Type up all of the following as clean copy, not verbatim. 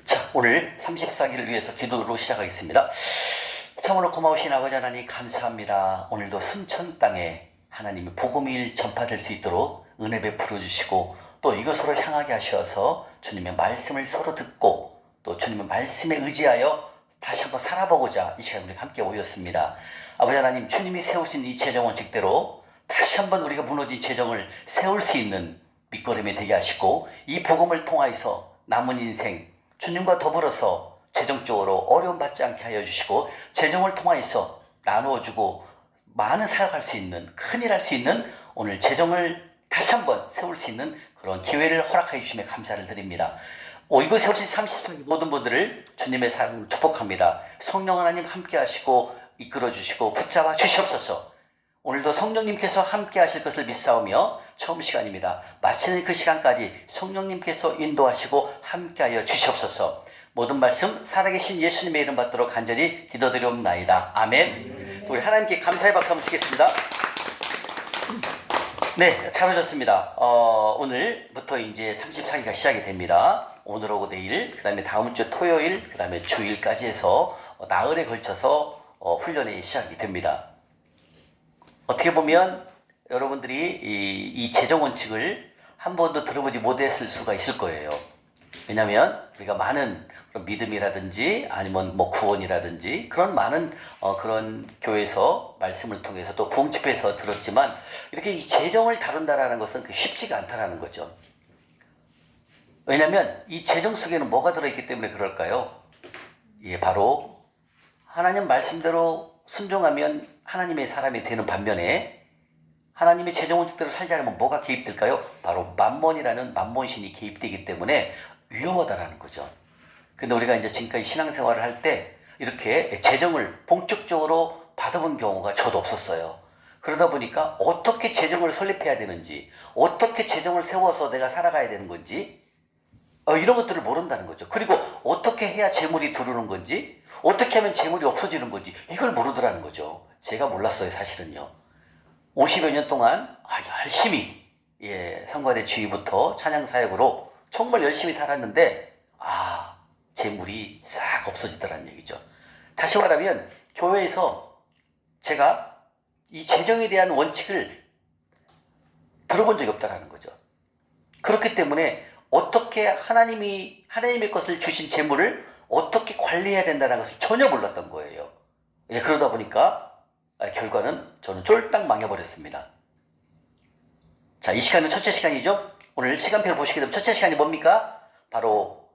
자, 오늘 34기를 위해서 기도로 시작하겠습니다. 참으로 고마우신 아버지 하나님 감사합니다. 오늘도 순천 땅에 하나님의 복음이 전파될 수 있도록 은혜 베풀어 주시고 또 이것으로 향하게 하셔서 주님의 말씀을 서로 듣고 또 주님의 말씀에 의지하여 다시 한번 살아보고자 이 시간에 우리가 함께 모였습니다. 아버지 하나님, 주님이 세우신 이 재정 원칙대로 다시 한번 우리가 무너진 재정을 세울 수 있는 밑거름이 되게 하시고 이 복음을 통하여서 남은 인생 주님과 더불어서 재정적으로 어려움 받지 않게 하여 주시고 재정을 통하여서 나누어주고 많은 사역할 수 있는, 큰일 할 수 있는 오늘 재정을 다시 한번 세울 수 있는 그런 기회를 허락하여 주심에 감사를 드립니다. 이곳에 오신 30분 모든 분들을 주님의 사랑으로 축복합니다. 성령 하나님 함께 하시고 이끌어 주시고 붙잡아 주시옵소서. 오늘도 성령님께서 함께 하실 것을 믿사오며 처음 시간입니다. 마치는 그 시간까지 성령님께서 인도하시고 함께하여 주시옵소서. 모든 말씀 살아계신 예수님의 이름 받도록 간절히 기도드리옵나이다. 아멘. 우리 하나님께 감사의 박수 한번 치겠습니다. 네, 잘 오셨습니다. 오늘부터 이제 34기가 시작이 됩니다. 오늘 오고 내일, 그 다음에 다음 주 토요일, 그 다음에 주일까지 해서 나흘에 걸쳐서 훈련이 시작이 됩니다. 어떻게 보면 여러분들이 이 재정 원칙을 한 번도 들어보지 못했을 수가 있을 거예요. 왜냐하면 우리가 많은 그런 믿음이라든지 아니면 뭐 구원이라든지 그런 많은 그런 교회에서 말씀을 통해서 또 부흥집회에서 들었지만 이렇게 이 재정을 다룬다라는 것은 쉽지가 않다라는 거죠. 왜냐하면 이 재정 속에는 뭐가 들어있기 때문에 그럴까요? 예, 바로 하나님 말씀대로 순종하면 하나님의 사람이 되는 반면에 하나님의 재정 원칙대로 살지 않으면 뭐가 개입될까요? 바로 만몬이라는 만몬신이 개입되기 때문에 위험하다라는 거죠. 근데 우리가 이제 지금까지 신앙생활을 할 때 이렇게 재정을 본격적으로 받아본 경우가 저도 없었어요. 그러다 보니까 어떻게 재정을 설립해야 되는지, 어떻게 재정을 세워서 내가 살아가야 되는 건지 이런 것들을 모른다는 거죠. 그리고 어떻게 해야 재물이 들어오는 건지, 어떻게 하면 재물이 없어지는 건지 이걸 모르더라는 거죠. 제가 몰랐어요, 사실은요. 50여 년 동안 열심히 성가대 지휘부터 찬양 사역으로 정말 열심히 살았는데 재물이 싹 없어지더라는 얘기죠. 다시 말하면 교회에서 제가 이 재정에 대한 원칙을 들어본 적이 없다라는 거죠. 그렇기 때문에 어떻게 하나님의 것을 주신 재물을 어떻게 관리해야 된다는 것을 전혀 몰랐던 거예요. 그러다 보니까 결과는 저는 쫄딱 망해버렸습니다. 자, 이 시간은 첫째 시간이죠. 오늘 시간표를 보시게 되면 첫째 시간이 뭡니까? 바로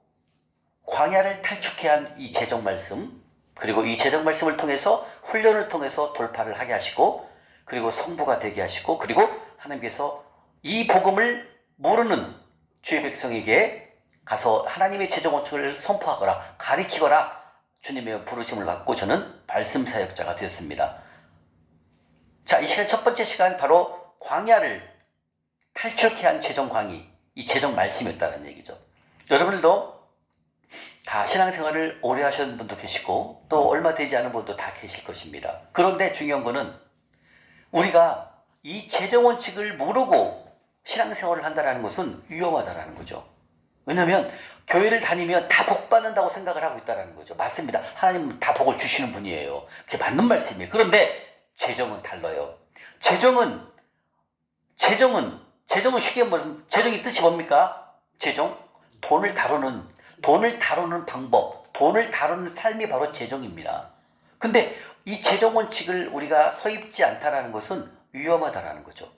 광야를 탈출케 한 이 재정 말씀, 그리고 이 재정 말씀을 통해서 훈련을 통해서 돌파를 하게 하시고, 그리고 성부가 되게 하시고, 그리고 하나님께서 이 복음을 모르는 주의 백성에게 가서 하나님의 재정 원칙을 선포하거나 가리키거나 주님의 부르심을 받고 저는 말씀 사역자가 되었습니다. 자, 이 시간 첫 번째 시간 바로 광야를 탈출케 한 재정 광의, 이 재정 말씀이었다는 얘기죠. 여러분들도 다 신앙생활을 오래 하시는 분도 계시고 또 얼마 되지 않은 분도 다 계실 것입니다. 그런데 중요한 거는 우리가 이 재정 원칙을 모르고 신앙생활을 한다는 것은 위험하다는 거죠. 왜냐하면 교회를 다니면 다 복 받는다고 생각을 하고 있다는 거죠. 맞습니다. 하나님은 다 복을 주시는 분이에요. 그게 맞는 말씀이에요. 그런데 재정은 달라요. 재정은 쉽게 말하면 재정의 뜻이 뭡니까? 재정? 돈을 다루는 방법, 돈을 다루는 삶이 바로 재정입니다. 근데 이 재정 원칙을 우리가 서입지 않다라는 것은 위험하다라는 거죠.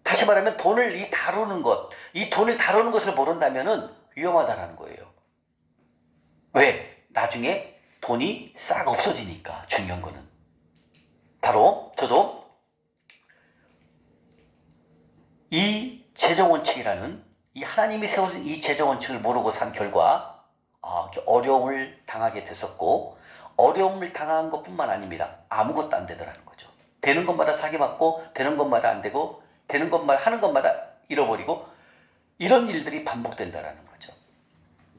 다시 말하면 돈을 다루는 것을 모른다면은 위험하다라는 거예요. 왜? 나중에 돈이 싹 없어지니까. 중요한 거는 바로 저도 이 재정 원칙이라는 이 하나님이 세우신 이 재정 원칙을 모르고 산 결과 어려움을 당하게 됐었고, 어려움을 당한 것뿐만 아닙니다. 아무것도 안 되더라는 거죠. 되는 것마다 사기받고, 되는 것마다 안 되고, 되는 것마다 하는 것마다 잃어버리고, 이런 일들이 반복된다라는 거죠.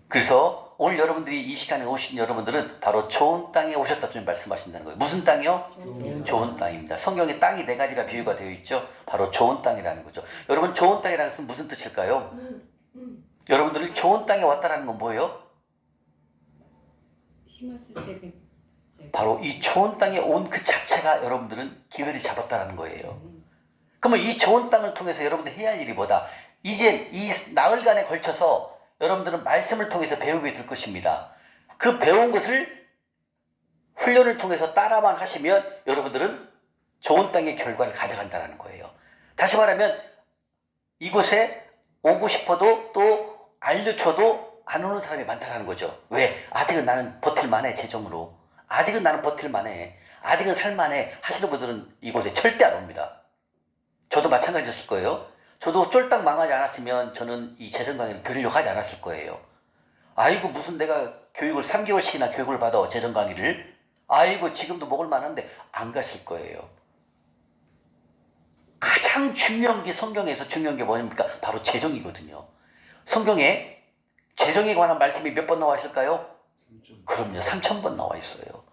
그래서 오늘 여러분들이 이 시간에 오신 여러분들은 바로 좋은 땅에 오셨다 좀 말씀하신다는 거예요. 무슨 땅이요? 좋은 땅입니다. 성경에 땅이 4가지가 비유가 되어 있죠. 바로 좋은 땅이라는 거죠. 여러분, 좋은 땅이라는 것은 무슨 뜻일까요? 여러분들이 좋은 땅에 왔다라는 건 뭐예요? 심었을 때 바로 이 좋은 땅에 온 그 자체가 여러분들은 기회를 잡았다는 거예요. 그러면 이 좋은 땅을 통해서 여러분들 해야 할 일이 뭐다? 이제 이 나흘간에 걸쳐서 여러분들은 말씀을 통해서 배우게 될 것입니다. 그 배운 것을 훈련을 통해서 따라만 하시면 여러분들은 좋은 땅의 결과를 가져간다는 거예요. 다시 말하면 이곳에 오고 싶어도 또 알려줘도 안 오는 사람이 많다는 거죠. 왜? 아직은 나는 버틸만해, 재정으로. 아직은 나는 버틸만해. 아직은 살만해 하시는 분들은 이곳에 절대 안 옵니다. 저도 마찬가지였을 거예요. 저도 쫄딱 망하지 않았으면 저는 이 재정 강의를 들으려고 하지 않았을 거예요. 아이고 무슨 내가 교육을 3개월씩이나 교육을 받아 재정 강의를. 아이고 지금도 먹을 만한데 안 갔을 거예요. 가장 중요한 게 성경에서 중요한 게 뭐입니까? 바로 재정이거든요. 성경에 재정에 관한 말씀이 몇 번 나와 있을까요? 그럼요. 3,000번 나와 있어요.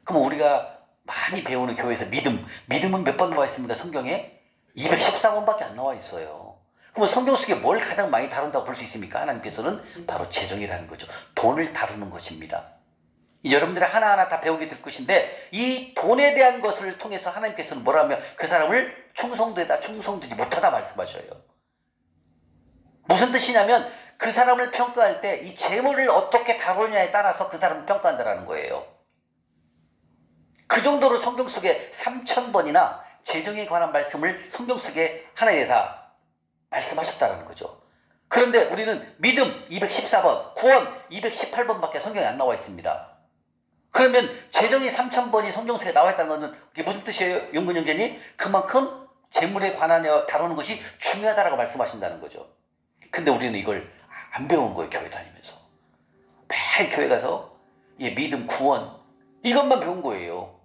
그럼 우리가 많이 배우는 교회에서 믿음은 몇 번 나와 있습니까? 성경에 214번밖에 안 나와 있어요. 그러면 성경 속에 뭘 가장 많이 다룬다고 볼 수 있습니까? 하나님께서는 바로 재정이라는 거죠. 돈을 다루는 것입니다. 여러분들이 하나하나 다 배우게 될 것인데 이 돈에 대한 것을 통해서 하나님께서는 뭐라 하면 그 사람을 충성되다 충성되지 못하다 말씀하셔요. 무슨 뜻이냐면 그 사람을 평가할 때 이 재물을 어떻게 다루냐에 따라서 그 사람을 평가한다는 거예요. 그 정도로 성경 속에 3,000번이나 재정에 관한 말씀을 성경 속에 하나님께서 말씀하셨다는 거죠. 그런데 우리는 믿음 214번, 구원 218번밖에 성경에 안 나와 있습니다. 그러면 재정이 3,000번이 성경 속에 나와 있다는 것은 그게 무슨 뜻이에요? 용근 형제님? 그만큼 재물에 관한 다루는 것이 중요하다라고 말씀하신다는 거죠. 근데 우리는 이걸 안 배운 거예요. 교회 다니면서. 매일 교회 가서 믿음, 구원 이것만 배운 거예요.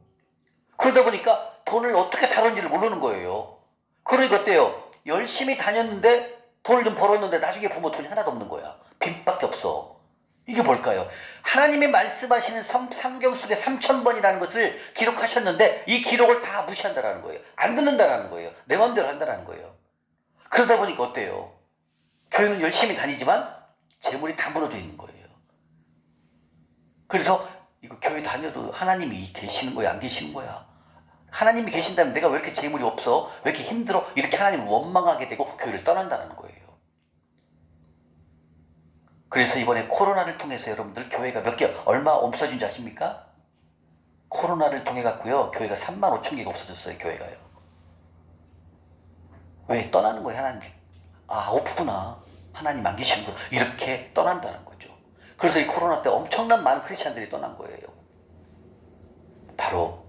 그러다 보니까 돈을 어떻게 다루는지를 모르는 거예요. 그러니까 어때요? 열심히 다녔는데 돈을 좀 벌었는데 나중에 보면 돈이 하나도 없는 거야. 빚밖에 없어. 이게 뭘까요? 하나님이 말씀하시는 성경 속에 3,000번이라는 것을 기록하셨는데 이 기록을 다 무시한다는 거예요. 안 듣는다는 거예요. 내 마음대로 한다는 거예요. 그러다 보니까 어때요? 교회는 열심히 다니지만 재물이 다 무너져 있는 거예요. 그래서 이거 교회 다녀도 하나님이 계시는 거야, 안 계시는 거야? 하나님이 계신다면 내가 왜 이렇게 재물이 없어? 왜 이렇게 힘들어? 이렇게 하나님을 원망하게 되고 교회를 떠난다는 거예요. 그래서 이번에 코로나를 통해서 여러분들 교회가 얼마 없어진 줄 아십니까? 코로나를 통해 갖고요. 교회가 35,000개가 없어졌어요. 교회가요. 왜? 떠나는 거예요. 하나님. 없구나. 하나님 안 계시는구나. 이렇게 떠난다는 거죠. 그래서 이 코로나 때 엄청난 많은 크리스찬들이 떠난 거예요. 바로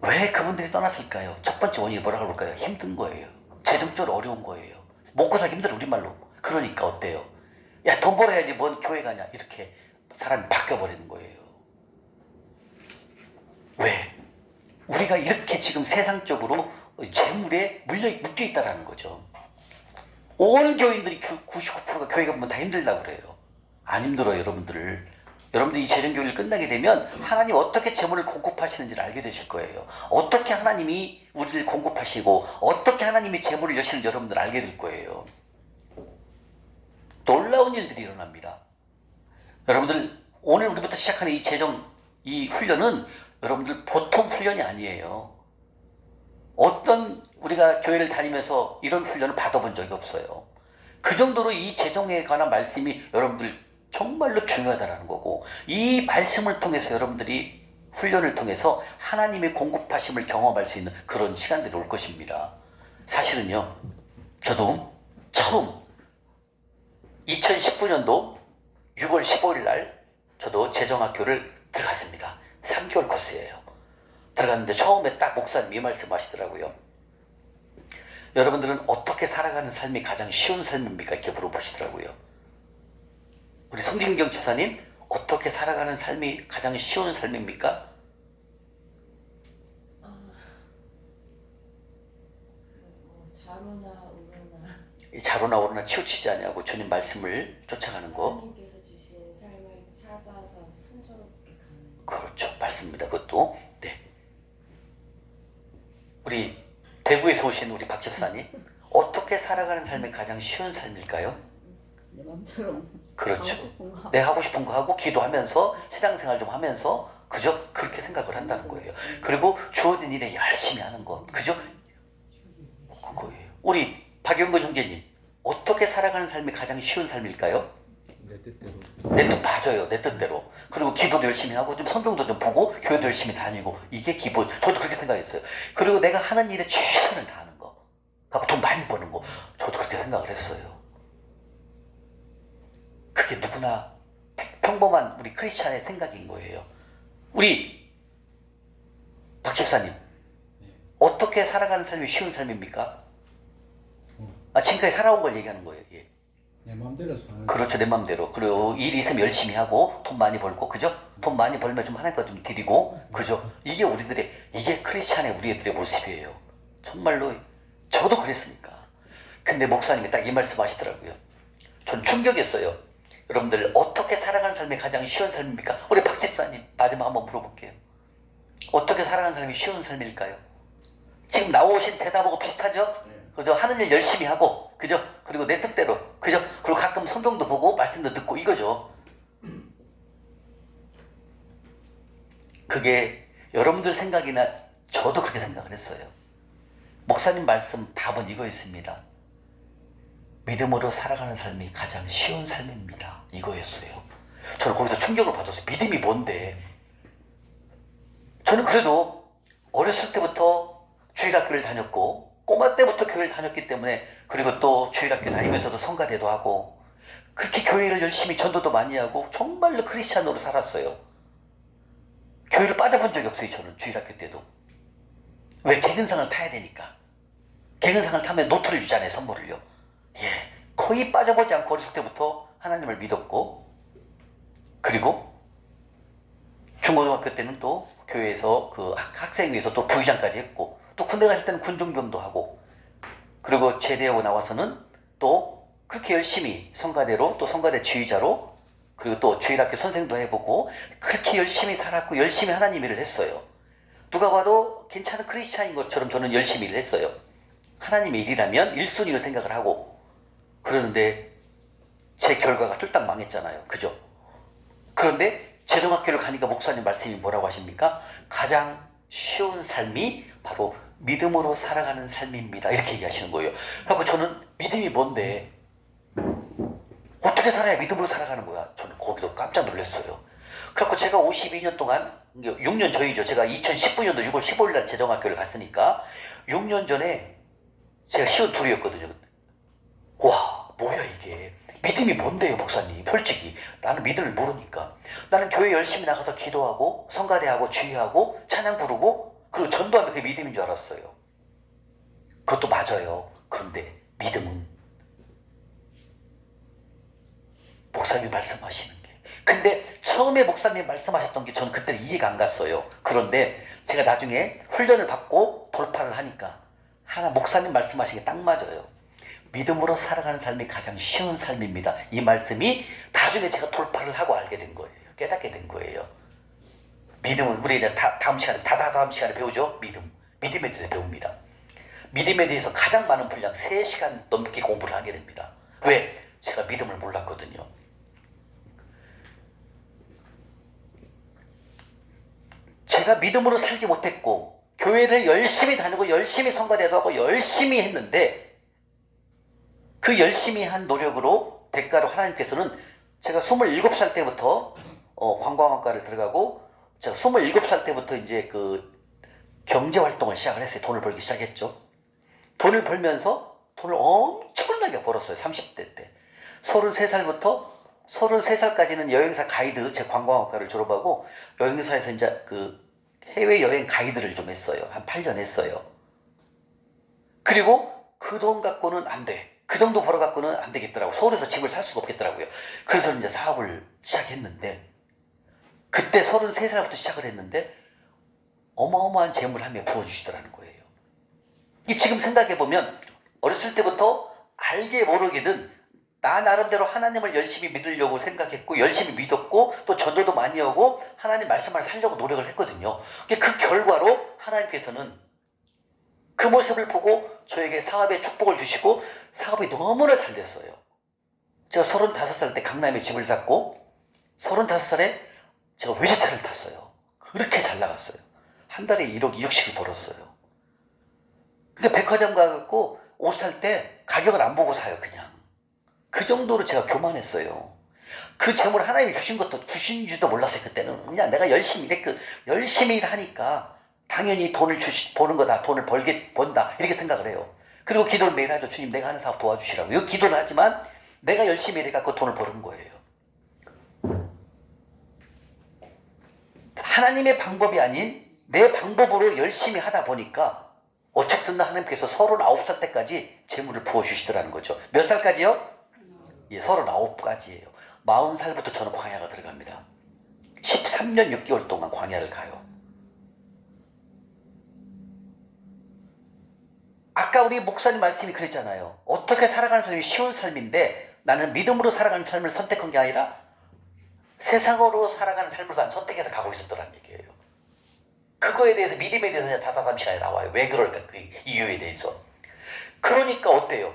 왜 그분들이 떠났을까요? 첫 번째 원인이 뭐라고 볼까요? 힘든 거예요. 재정적으로 어려운 거예요. 먹고 살기 힘들어 우리말로. 그러니까 어때요? 야, 돈 벌어야지 뭔 교회 가냐. 이렇게 사람이 바뀌어버리는 거예요. 왜? 우리가 이렇게 지금 세상적으로 재물에 묶여 있다는 거죠. 온 교인들이 99%가 교회 가면 다 힘들다고 그래요. 안 힘들어요, 여러분들. 여러분들 이 재정교육을 끝나게 되면 하나님 어떻게 재물을 공급하시는지를 알게 되실 거예요. 어떻게 하나님이 우리를 공급하시고 어떻게 하나님이 재물을 여시는지 여러분들 알게 될 거예요. 놀라운 일들이 일어납니다. 여러분들 오늘 우리부터 시작하는 이 재정 이 훈련은 여러분들 보통 훈련이 아니에요. 어떤 우리가 교회를 다니면서 이런 훈련을 받아본 적이 없어요. 그 정도로 이 재정에 관한 말씀이 여러분들 정말로 중요하다는 거고 이 말씀을 통해서 여러분들이 훈련을 통해서 하나님의 공급하심을 경험할 수 있는 그런 시간들이 올 것입니다. 사실은요. 저도 처음 2019년도 6월 15일 날 저도 재정학교를 들어갔습니다. 3개월 코스예요. 들어갔는데 처음에 딱 목사님이 말씀하시더라고요. 여러분들은 어떻게 살아가는 삶이 가장 쉬운 삶입니까? 이렇게 물어보시더라고요. 우리 송진경 지사님, 어떻게 살아가는 삶이 가장 쉬운 삶입니까? 자로나 오르나 치우치지 않냐고 주님 말씀을 쫓아가는 거. 하나님께서 주신 삶을 찾아서 순조롭게 가는 거. 그렇죠. 맞습니다. 그것도. 네. 우리 대구에서 오신 우리 박 집사님, 어떻게 살아가는 삶이 가장 쉬운 삶일까요? 내 맘대로 그렇죠. 하고 싶은 거 하고. 내가 하고 싶은 거 하고 기도하면서 신앙생활 좀 하면서 그죠? 그렇게 생각을 한다는 거예요. 그리고 주어진 일에 열심히 하는 것. 그죠? 그거예요. 우리 박영근 형제님 어떻게 살아가는 삶이 가장 쉬운 삶일까요? 내 뜻대로. 내 뜻 맞아요. 내 뜻대로. 그리고 기도도 열심히 하고 좀 성경도 좀 보고 교회도 열심히 다니고 이게 기본. 저도 그렇게 생각했어요. 그리고 내가 하는 일에 최선을 다하는 거. 하고 돈 많이 버는 거. 저도 그렇게 생각을 했어요. 그게 누구나 평범한 우리 크리스찬의 생각인 거예요. 우리 박 집사님 어떻게 살아가는 삶이 쉬운 삶입니까? 지금까지 살아온 걸 얘기하는 거예요. 예. 내 마음대로 사는. 그렇죠. 내 맘대로. 그리고 일 있으면 열심히 하고 돈 많이 벌고 그죠? 돈 많이 벌면 좀 하나님 것 좀 드리고 그죠? 이게 우리들의 이게 크리스찬의 우리들의 모습이에요. 정말로 저도 그랬으니까. 근데 목사님이 딱 이 말씀 하시더라고요. 전 충격이었어요. 여러분들 어떻게 살아가는 삶이 가장 쉬운 삶입니까? 우리 박 집사님 마지막 한번 물어볼게요. 어떻게 살아가는 삶이 쉬운 삶일까요? 지금 나오신 대답하고 비슷하죠? 그죠? 하는 일 열심히 하고 그죠? 그리고 내 뜻대로 그죠? 그리고 가끔 성경도 보고 말씀도 듣고 이거죠. 그게 여러분들 생각이나 저도 그렇게 생각을 했어요. 목사님 말씀 답은 이거였습니다. 믿음으로 살아가는 삶이 가장 쉬운 삶입니다. 이거였어요. 저는 거기서 충격을 받았어요. 믿음이 뭔데? 저는 그래도 어렸을 때부터 주일학교를 다녔고 꼬마 때부터 교회를 다녔기 때문에 그리고 또 주일학교 다니면서도 성가대도 하고 그렇게 교회를 열심히 전도도 많이 하고 정말로 크리스찬으로 살았어요. 교회를 빠져본 적이 없어요. 저는 주일학교 때도. 왜? 개근상을 타야 되니까. 개근상을 타면 노트를 주잖아요. 선물을요. 예, 거의 빠져보지 않고 어렸을 때부터 하나님을 믿었고 그리고 중고등학교 때는 또 교회에서 그 학생회에서 또 부의장까지 했고 또 군대 갔을 때는 군중병도 하고 그리고 제대하고 나와서는 또 그렇게 열심히 성가대로 또 성가대 지휘자로 그리고 또 주일학교 선생도 해보고 그렇게 열심히 살았고 열심히 하나님 일을 했어요. 누가 봐도 괜찮은 크리스찬인 것처럼 저는 열심히 일을 했어요. 하나님의 일이라면 1순위로 생각을 하고 그러는데 제 결과가 쫄딱 망했잖아요. 그죠? 그런데 재정학교를 가니까 목사님 말씀이 뭐라고 하십니까? 가장 쉬운 삶이 바로 믿음으로 살아가는 삶입니다. 이렇게 얘기하시는 거예요. 그래서 저는 믿음이 뭔데? 어떻게 살아야 믿음으로 살아가는 거야? 저는 거기서 깜짝 놀랐어요. 그래서 제가 52년 동안 6년 전이죠. 제가 2019년도 6월 15일 날 재정학교를 갔으니까 6년 전에 제가 시원 둘이었거든요. 와, 뭐야 이게. 믿음이 뭔데요, 목사님? 솔직히 나는 믿음을 모르니까. 나는 교회 열심히 나가서 기도하고 성가대하고 주의하고 찬양 부르고 그리고 전도하면 그게 믿음인 줄 알았어요. 그것도 맞아요. 그런데 믿음은 목사님이 말씀하시는 게 근데 처음에 목사님이 말씀하셨던 게 저는 그때는 이해가 안 갔어요. 그런데 제가 나중에 훈련을 받고 돌파를 하니까 하나 목사님 말씀하신 게 딱 맞아요. 믿음으로 살아가는 삶이 가장 쉬운 삶입니다. 이 말씀이 나중에 제가 돌파를 하고 알게 된 거예요. 깨닫게 된 거예요. 믿음은 우리 이제 다음 시간에 배우죠. 믿음에 대해서 배웁니다. 믿음에 대해서 가장 많은 분량 3시간 넘게 공부를 하게 됩니다. 왜? 제가 믿음을 몰랐거든요. 제가 믿음으로 살지 못했고 교회를 열심히 다니고 열심히 성가대도 하고 열심히 했는데 그 열심히 한 노력으로 대가로 하나님께서는 제가 27살 때부터 관광학과를 들어가고 제가 27살 때부터 이제 그 경제활동을 시작을 했어요. 돈을 벌기 시작했죠. 돈을 벌면서 돈을 엄청나게 벌었어요. 30대 때. 33살까지는 여행사 가이드, 제 관광학과를 졸업하고 여행사에서 이제 그 해외여행 가이드를 좀 했어요. 한 8년 했어요. 그리고 그 돈 갖고는 안 돼. 그 정도 벌어갖고는 안 되겠더라고. 서울에서 집을 살 수가 없겠더라고요. 그래서 이제 사업을 시작했는데 그때 33살부터 시작을 했는데 어마어마한 재물을 한 명 부어주시더라는 거예요. 이 지금 생각해보면 어렸을 때부터 알게 모르게든 나 나름대로 하나님을 열심히 믿으려고 생각했고 열심히 믿었고 또 전도도 많이 하고 하나님 말씀을 살려고 노력을 했거든요. 그 결과로 하나님께서는 그 모습을 보고 저에게 사업에 축복을 주시고 사업이 너무나 잘 됐어요. 제가 35살 때 강남에 집을 샀고 35살에 제가 외제차를 탔어요. 그렇게 잘 나갔어요. 한 달에 1억 2억씩을 벌었어요. 그러니까 백화점 가갖고 옷 살 때 가격을 안 보고 사요. 그냥. 그 정도로 제가 교만했어요. 그 재물 하나님이 주신 줄도 몰랐어요. 그때는. 그냥 내가 열심히 열심히 일하니까 당연히 돈을 보는 거다. 돈을 번다. 이렇게 생각을 해요. 그리고 기도를 매일 하죠. 주님, 내가 하는 사업 도와주시라고. 이거 기도를 하지만 내가 열심히 일해갖고 돈을 버는 거예요. 하나님의 방법이 아닌 내 방법으로 열심히 하다 보니까 어쨌든 하나님께서 39살 때까지 재물을 부어주시더라는 거죠. 몇 살까지요? 예, 39까지예요. 40살부터 저는 광야가 들어갑니다. 13년 6개월 동안 광야를 가요. 아까 우리 목사님 말씀이 그랬잖아요. 어떻게 살아가는 삶이 쉬운 삶인데 나는 믿음으로 살아가는 삶을 선택한 게 아니라 세상으로 살아가는 삶으로 난 선택해서 가고 있었더란 얘기예요. 그거에 대해서 믿음에 대해서 그냥 다다음 시간에 나와요. 왜 그럴까? 그 이유에 대해서. 그러니까 어때요?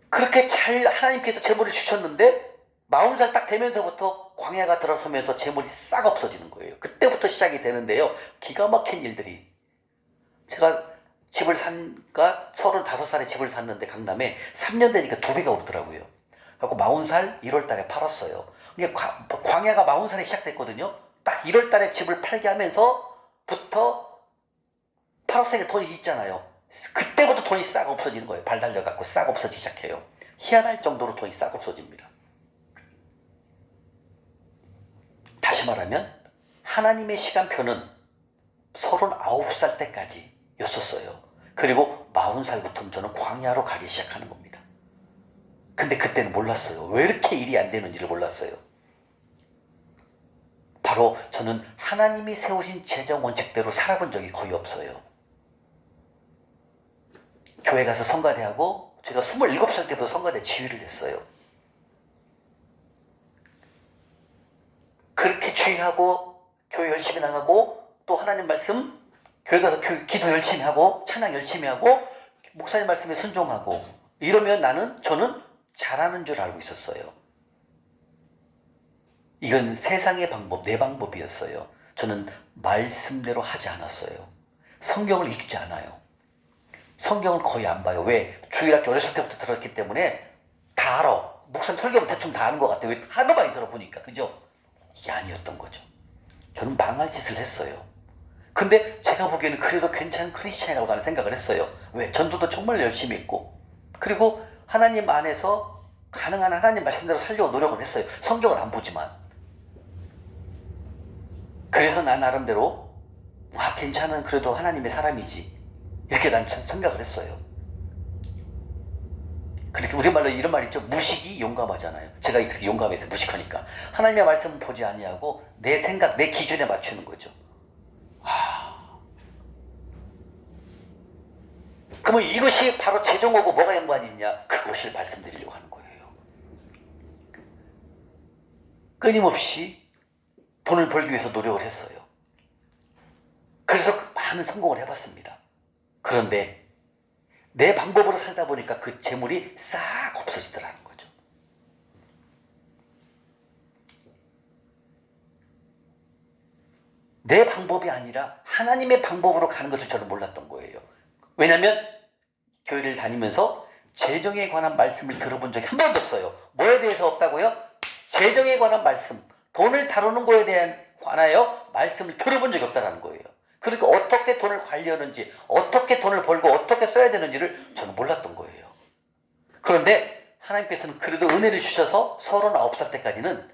그렇게 잘 하나님께서 재물을 주셨는데 40살 딱 되면서부터 광야가 들어서면서 재물이 싹 없어지는 거예요. 그때부터 시작이 되는데요. 기가 막힌 일들이. 제가 집을 35살에 집을 샀는데 강남에 3년 되니까 2배가 오르더라고요. 그래서 40살 1월 달에 팔았어요. 이게 광야가 40살에 시작됐거든요. 딱 1월 달에 집을 팔게 하면서부터 팔았으니까 돈이 있잖아요. 그때부터 돈이 싹 없어지는 거예요. 발 달려갖고 싹 없어지기 시작해요. 희한할 정도로 돈이 싹 없어집니다. 다시 말하면 하나님의 시간표는 39살 때까지 였었어요. 그리고 40살부터 저는 광야로 가기 시작하는 겁니다. 근데 그때는 몰랐어요. 왜 이렇게 일이 안 되는지를 몰랐어요. 바로 저는 하나님이 세우신 재정 원칙대로 살아본 적이 거의 없어요. 교회 가서 성가대하고 제가 27살 때부터 성가대 지휘를 했어요. 그렇게 주의하고 교회 열심히 나가고 또 하나님 말씀 교회 가서 기도 열심히 하고 찬양 열심히 하고 목사님 말씀에 순종하고 이러면 저는 잘하는 줄 알고 있었어요. 이건 세상의 방법, 내 방법이었어요. 저는 말씀대로 하지 않았어요. 성경을 읽지 않아요. 성경을 거의 안 봐요. 왜? 주일학교 어렸을 때부터 들었기 때문에 다 알아. 목사님 설교는 대충 다 아는 것 같아요. 왜? 하도 많이 들어보니까. 그죠? 이게 아니었던 거죠. 저는 망할 짓을 했어요. 근데 제가 보기에는 그래도 괜찮은 크리스찬이라고 나는 생각을 했어요. 왜? 전도도 정말 열심히 했고 그리고 하나님 안에서 가능한 하나님 말씀대로 살려고 노력을 했어요. 성경을 안 보지만. 그래서 난 나름대로 괜찮은 그래도 하나님의 사람이지 이렇게 난 생각을 했어요. 그렇게 우리말로 이런 말 있죠. 무식이 용감하잖아요. 제가 그렇게 용감해서 무식하니까 하나님의 말씀을 보지 아니하고 내 생각, 내 기준에 맞추는 거죠. 그러면 이것이 바로 재정하고 뭐가 연관이 있냐? 그것을 말씀드리려고 하는 거예요. 끊임없이 돈을 벌기 위해서 노력을 했어요. 그래서 많은 성공을 해봤습니다. 그런데 내 방법으로 살다 보니까 그 재물이 싹 없어지더라는 거죠. 내 방법이 아니라 하나님의 방법으로 가는 것을 저는 몰랐던 거예요. 왜냐하면 교회를 다니면서 재정에 관한 말씀을 들어본 적이 한 번도 없어요. 뭐에 대해서 없다고요? 재정에 관한 말씀, 돈을 다루는 거에 대한 관하여 말씀을 들어본 적이 없다는 거예요. 그러니까 어떻게 돈을 관리하는지, 어떻게 돈을 벌고 어떻게 써야 되는지를 저는 몰랐던 거예요. 그런데 하나님께서는 그래도 은혜를 주셔서 39살 때까지는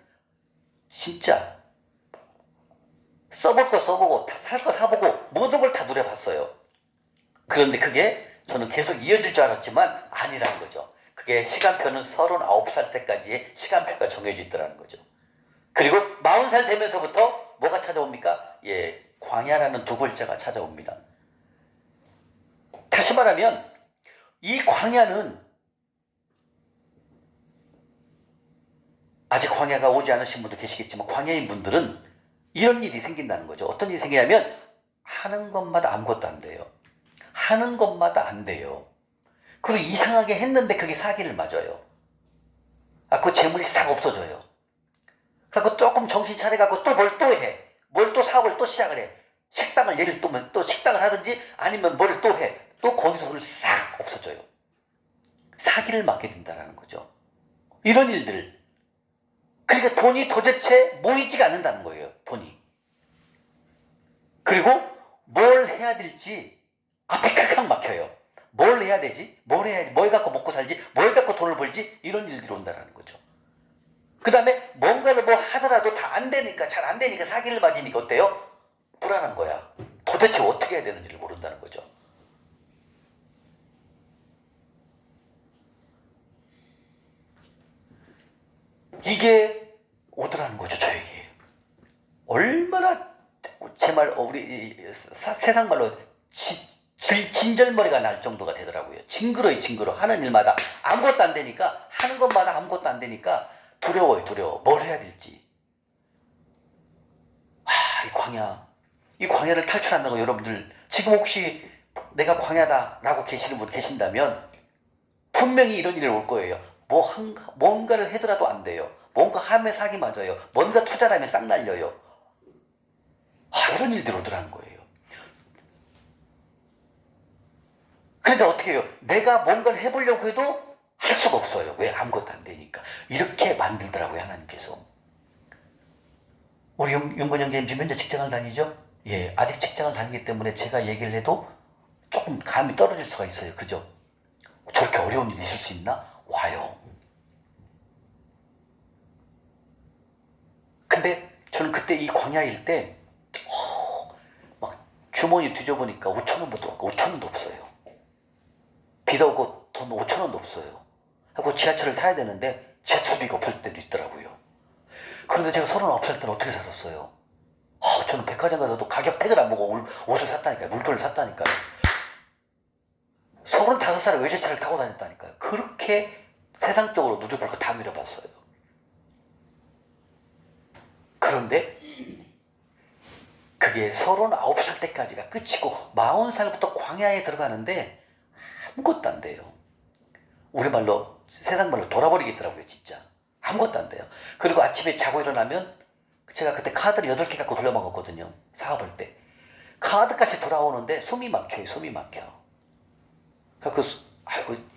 진짜 써볼 거 써보고 살 거 사보고 모든 걸 다 누려봤어요. 그런데 그게 저는 계속 이어질 줄 알았지만 아니라는 거죠. 그게 시간표는 39살 때까지의 시간표가 정해져 있더라는 거죠. 그리고 40살 되면서부터 뭐가 찾아옵니까? 예, 광야라는 두 글자가 찾아옵니다. 다시 말하면 이 광야는 아직 광야가 오지 않으신 분도 계시겠지만 광야인 분들은 이런 일이 생긴다는 거죠. 어떤 일이 생기냐면 하는 것마다 아무것도 안 돼요. 하는 것마다 안 돼요. 그리고 이상하게 했는데 그게 사기를 맞아요. 그 재물이 싹 없어져요. 그리고 조금 정신 차려갖고 또 뭘 또 해. 뭘 또 사업을 또 시작을 해. 식당을 예를 들면 또 식당을 하든지 아니면 뭘 또 해. 또 거기서 돈을 싹 없어져요. 사기를 맞게 된다는 거죠. 이런 일들. 그러니까 돈이 도대체 모이지가 않는다는 거예요. 돈이. 그리고 뭘 해야 될지 앞이 칵칵 막혀요. 뭘 해야 되지? 뭘 해야지? 뭘 갖고 먹고 살지? 뭘 갖고 돈을 벌지? 이런 일들이 온다는 거죠. 그 다음에 뭔가를 뭐 하더라도 다 안 되니까, 잘 안 되니까 사기를 맞으니까 어때요? 불안한 거야. 도대체 어떻게 해야 되는지를 모른다는 거죠. 이게 오더라는 거죠, 저에게. 얼마나 제 말, 우리 세상 말로 진절머리가 날 정도가 되더라고요. 징그러. 하는 일마다 아무것도 안 되니까, 하는 것마다 아무것도 안 되니까 두려워요, 두려워. 뭘 해야 될지. 이 광야를 탈출한다고 여러분들, 지금 혹시 내가 광야다라고 계시는 분 계신다면 분명히 이런 일이 올 거예요. 뭔가를 해더라도 안 돼요. 뭔가 하면 사기 맞아요. 뭔가 투자를 하면 싹 날려요. 이런 일들이 오더라는 거예요. 그러니까 어떻게 해요? 내가 뭔가를 해보려고 해도 할 수가 없어요. 왜? 아무것도 안 되니까. 이렇게 만들더라고요, 하나님께서. 우리 윤건 형제님 지금 현재 직장을 다니죠? 예, 아직 직장을 다니기 때문에 제가 얘기를 해도 조금 감이 떨어질 수가 있어요. 그죠? 저렇게 어려운 일이 있을 수 있나? 와요. 근데 저는 그때 이 광야일 때 막 주머니 뒤져보니까 5,000원도 없고 5,000원도 없어요. 비도 오고 돈 5,000원도 없어요. 하고 지하철을 타야 되는데 지하철비가 없을 때도 있더라고요. 그런데 제가 39살 때는 어떻게 살았어요? 저는 백화점 가서도 가격 택을 안 보고 옷을 샀다니까요. 물건을 샀다니까요. 35살에 외제차를 타고 다녔다니까요. 그렇게 세상적으로 누려볼 거 다 누려봤어요. 그런데 그게 39살 때까지가 끝이고 40살부터 광야에 들어가는데 아무것도 안 돼요. 우리말로 세상 말로 돌아버리겠더라고요. 진짜 아무것도 안 돼요. 그리고 아침에 자고 일어나면 제가 그때 카드를 8개 갖고 돌려먹었거든요. 사업할 때. 카드까지 돌아오는데 숨이 막혀요. 숨이 막혀.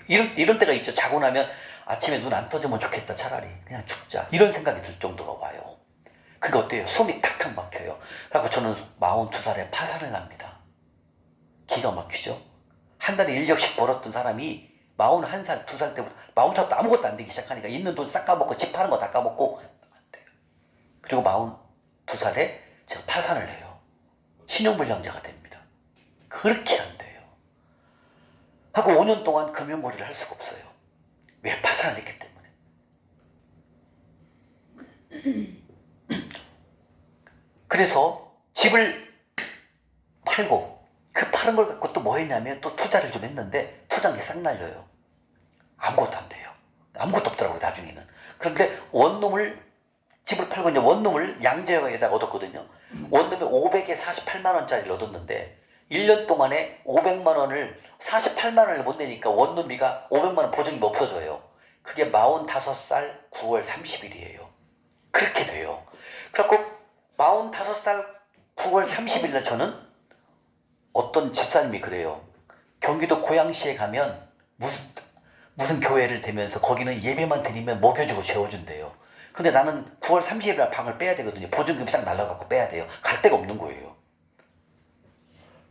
이런 때가 있죠. 자고 나면 아침에 눈 안 떠지면 좋겠다. 차라리 그냥 죽자. 이런 생각이 들 정도가 와요. 그게 어때요? 숨이 탁탁 막혀요. 그래서 저는 42살에 파산을 합니다. 기가 막히죠. 한 달에 1억씩 벌었던 사람이 41살, 2살 때부터 40살부터 아무것도 안 되기 시작하니까 있는 돈 싹 까먹고 집 파는 거 다 까먹고 안 돼요. 그리고 42살에 제가 파산을 해요. 신용불량자가 됩니다. 그렇게 안 돼요. 하고 5년 동안 금융거래를 할 수가 없어요. 왜? 파산을 했기 때문에. 그래서 집을 팔고 그 파는 걸 갖고 또 뭐 했냐면 또 투자를 좀 했는데 투자한 게 싹 날려요. 아무것도 안 돼요. 아무것도 없더라고요, 나중에는. 그런데 집을 팔고 이제 원룸을 양재역에다가 얻었거든요. 원룸에 500에 48만 원짜리를 얻었는데 1년 동안에 500만 원을 48만 원을 못 내니까 원룸비가 500만 원 보증금이 없어져요. 그게 45살 9월 30일이에요. 그렇게 돼요. 그래갖고 45살 9월 30일 날 저는 어떤 집사님이 그래요. 경기도 고양시에 가면 무슨 교회를 대면서 거기는 예배만 드리면 먹여주고 재워준대요. 근데 나는 9월 30일 날 방을 빼야 되거든요. 보증금이 싹 날라가고 빼야 돼요. 갈 데가 없는 거예요.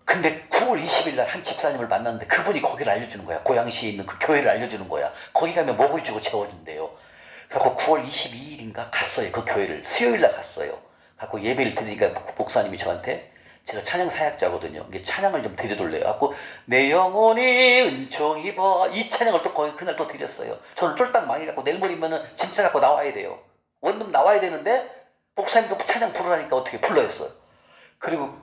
근데 9월 20일 날 한 집사님을 만났는데 그분이 거기를 알려주는 거야. 고양시에 있는 그 교회를 알려주는 거야. 거기 가면 먹여주고 재워준대요. 그래서 9월 22일인가 갔어요. 그 교회를. 수요일 날 갔어요. 갖고 예배를 드리니까 목사님이 저한테, 제가 찬양 사역자거든요. 이게 찬양을 좀 드려돌래요. 갖고 내 영혼이 은총이 봐. 이 찬양을 또 그날 또 드렸어요. 저는 쫄딱 망해갖고 내일 모레면은 짐 싸갖고 나와야 돼요. 원룸 나와야 되는데 목사님도 찬양 부르라니까 어떻게 불러였어요. 그리고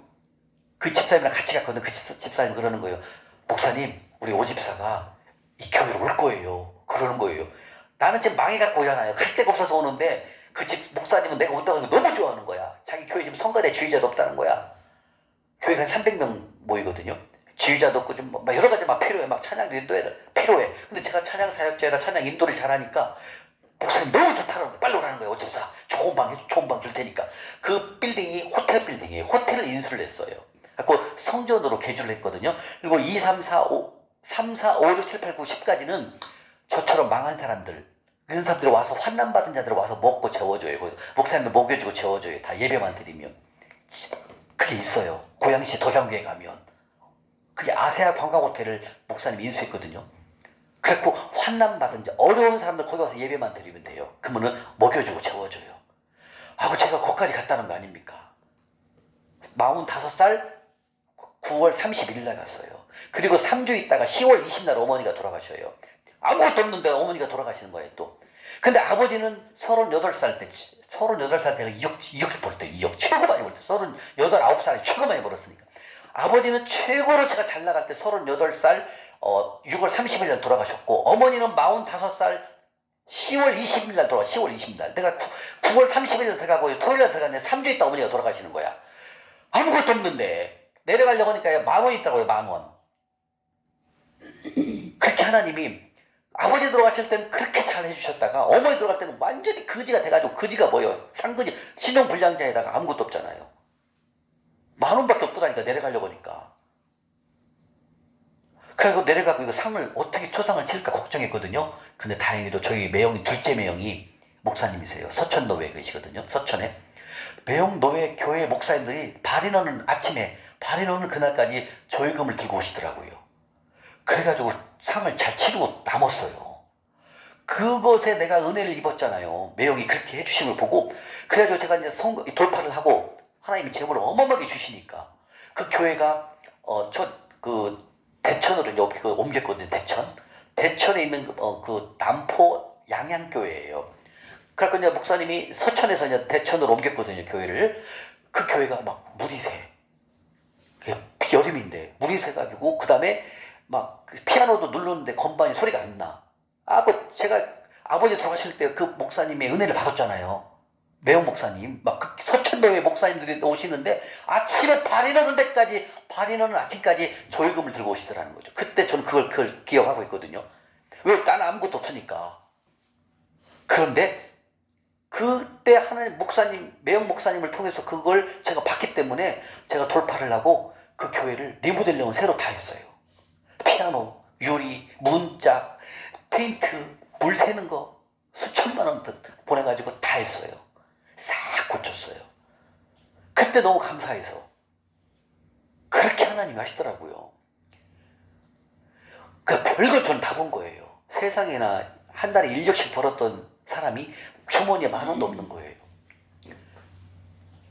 그 집사님이랑 같이 갔거든. 그 집사님 그러는 거예요. 목사님, 우리 오집사가 이 교회로 올 거예요. 그러는 거예요. 나는 지금 망해갖고 오잖아요. 갈 데가 없어서 오는데 그 집 목사님은 내가 온다고 하는 거 너무 좋아하는 거야. 자기 교회 지금 성가대 주의자도 없다는 거야. 교회가 한 300명 모이거든요. 지휘자도 없고 좀 막 여러 가지 막 필요해. 막 찬양 인도에 필요해. 근데 제가 찬양 사역자에다 찬양 인도를 잘하니까 목사님 너무 좋다는 거예요. 빨리 오라는 거예요. 오집사 좋은 방 해줘. 좋은 방 줄 테니까. 그 빌딩이 호텔 빌딩이에요. 호텔을 인수를 했어요. 그리고 성전으로 개조를 했거든요. 그리고 2, 3, 4, 5, 3, 4, 5, 6, 7, 8, 9, 10까지는 저처럼 망한 사람들, 그런 사람들이 와서 환난받은 자들 와서 먹고 재워줘요. 목사님도 먹여주고 재워줘요. 다 예배만 드리면. 그게 있어요. 고양시 덕양교회 가면. 그게 아세아 관광호텔을 목사님이 인수했거든요. 그래갖고 환난받은 자, 어려운 사람들 거기 와서 예배만 드리면 돼요. 그러면은 먹여주고 재워줘요. 하고 제가 거기까지 갔다는 거 아닙니까? 45살 9월 31일 날 갔어요. 그리고 3주 있다가 10월 20일 날 어머니가 돌아가셔요. 아무것도 없는데 어머니가 돌아가시는 거예요 또. 근데 아버지는 38살 때 38살 때가 2억 벌 때 2억 최고 많이 벌 때 39살에 최고 많이 벌었으니까 아버지는 최고로 제가 잘 나갈 때 38살 6월 30일 날 돌아가셨고 어머니는 45살 10월 20일 날 돌아가 10월 20일 날 내가 9월 30일 날 들어가고 토요일 날 들어갔는데 3주 있다 어머니가 돌아가시는 거야. 아무것도 없는데 내려가려고 하니까 10,000원 있다고요. 10,000원. 그렇게 하나님이 아버지 들어가실 때는 그렇게 잘 해주셨다가 어머니 들어갈 때는 완전히 거지가 돼가지고 거지가 뭐예요? 상거지 신용불량자에다가 아무것도 없잖아요. 10,000원밖에 없더라니까 내려가려고 하니까. 그래서 내려가고 이거 상을 어떻게 초상을 칠까 걱정했거든요. 근데 다행히도 저희 매형이 둘째 매형이 목사님이세요. 서천노회 계시거든요. 서천에. 매형노회 교회 목사님들이 발인원은 아침에 발인원은 그날까지 조의금을 들고 오시더라고요. 그래가지고 상을 잘 치르고 남았어요. 그것에 내가 은혜를 입었잖아요. 매형이 그렇게 해주심을 보고. 그래가지고 제가 이제 돌파를 하고 하나님이 재물을 어마어마하게 주시니까 그 교회가 대천으로 이제 옮겼거든요. 대천에 있는 그 남포 양양교회예요. 그러니까 이제 목사님이 서천에서 이제 대천으로 옮겼거든요. 교회를. 그 교회가 막 물이 새. 여름인데 물이 새가지고 그 다음에 막 피아노도 누르는데 건반이 소리가 안 나. 제가 아버지 돌아가실 때 그 목사님의 은혜를 받았잖아요. 매형 목사님, 막 그 서천도회 목사님들이 오시는데 아침에 발인하는 데까지, 발인하는 아침까지 조의금을 들고 오시더라는 거죠. 그때 저는 그걸 기억하고 있거든요. 왜? 나는 아무것도 없으니까. 그런데 그때 하나님 목사님, 매형 목사님을 통해서 그걸 제가 봤기 때문에 제가 돌파를 하고 그 교회를 리모델링을 새로 다 했어요. 피아노, 유리, 문짝, 페인트, 물 새는 거 수천만 원 보내가지고 다 했어요. 싹 고쳤어요. 그때 너무 감사해서 그렇게 하나님이 하시더라고요. 그 별걸 저는 다 본 거예요. 세상에나 한 달에 1억씩 벌었던 사람이 주머니에 10,000원도 없는 거예요.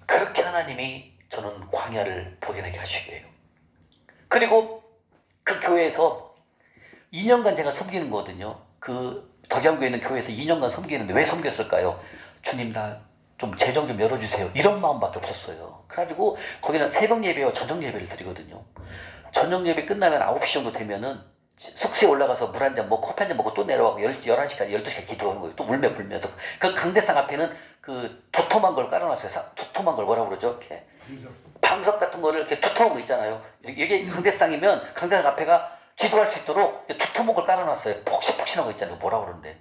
그렇게 하나님이 저는 광야를 보게 되게 하시게요. 그리고 그 교회에서 2년간 제가 섬기는 거거든요. 그 덕양구에 있는 교회에서 2년간 섬기는데 왜 섬겼을까요? 주님 나 좀 재정 좀 열어주세요. 이런 마음밖에 없었어요. 그래가지고 거기는 새벽 예배와 저녁 예배를 드리거든요. 저녁 예배 끝나면 9시 정도 되면은 숙소에 올라가서 물 한 잔 먹고 커피 한 잔 먹고 또 내려가고 11시까지 12시까지 기도하는 거예요. 또 울며 불면서. 그 강대상 앞에는 그 두툼한 걸 깔아놨어요. 두툼한 걸 뭐라고 그러죠? 이렇게 방석 같은 거를 이렇게 두툼한 거 있잖아요. 이게 강대상이면 강대상 앞에가 기도할 수 있도록 두툼한 걸 깔아놨어요. 폭신폭신한 거 있잖아요. 뭐라고 그러는데.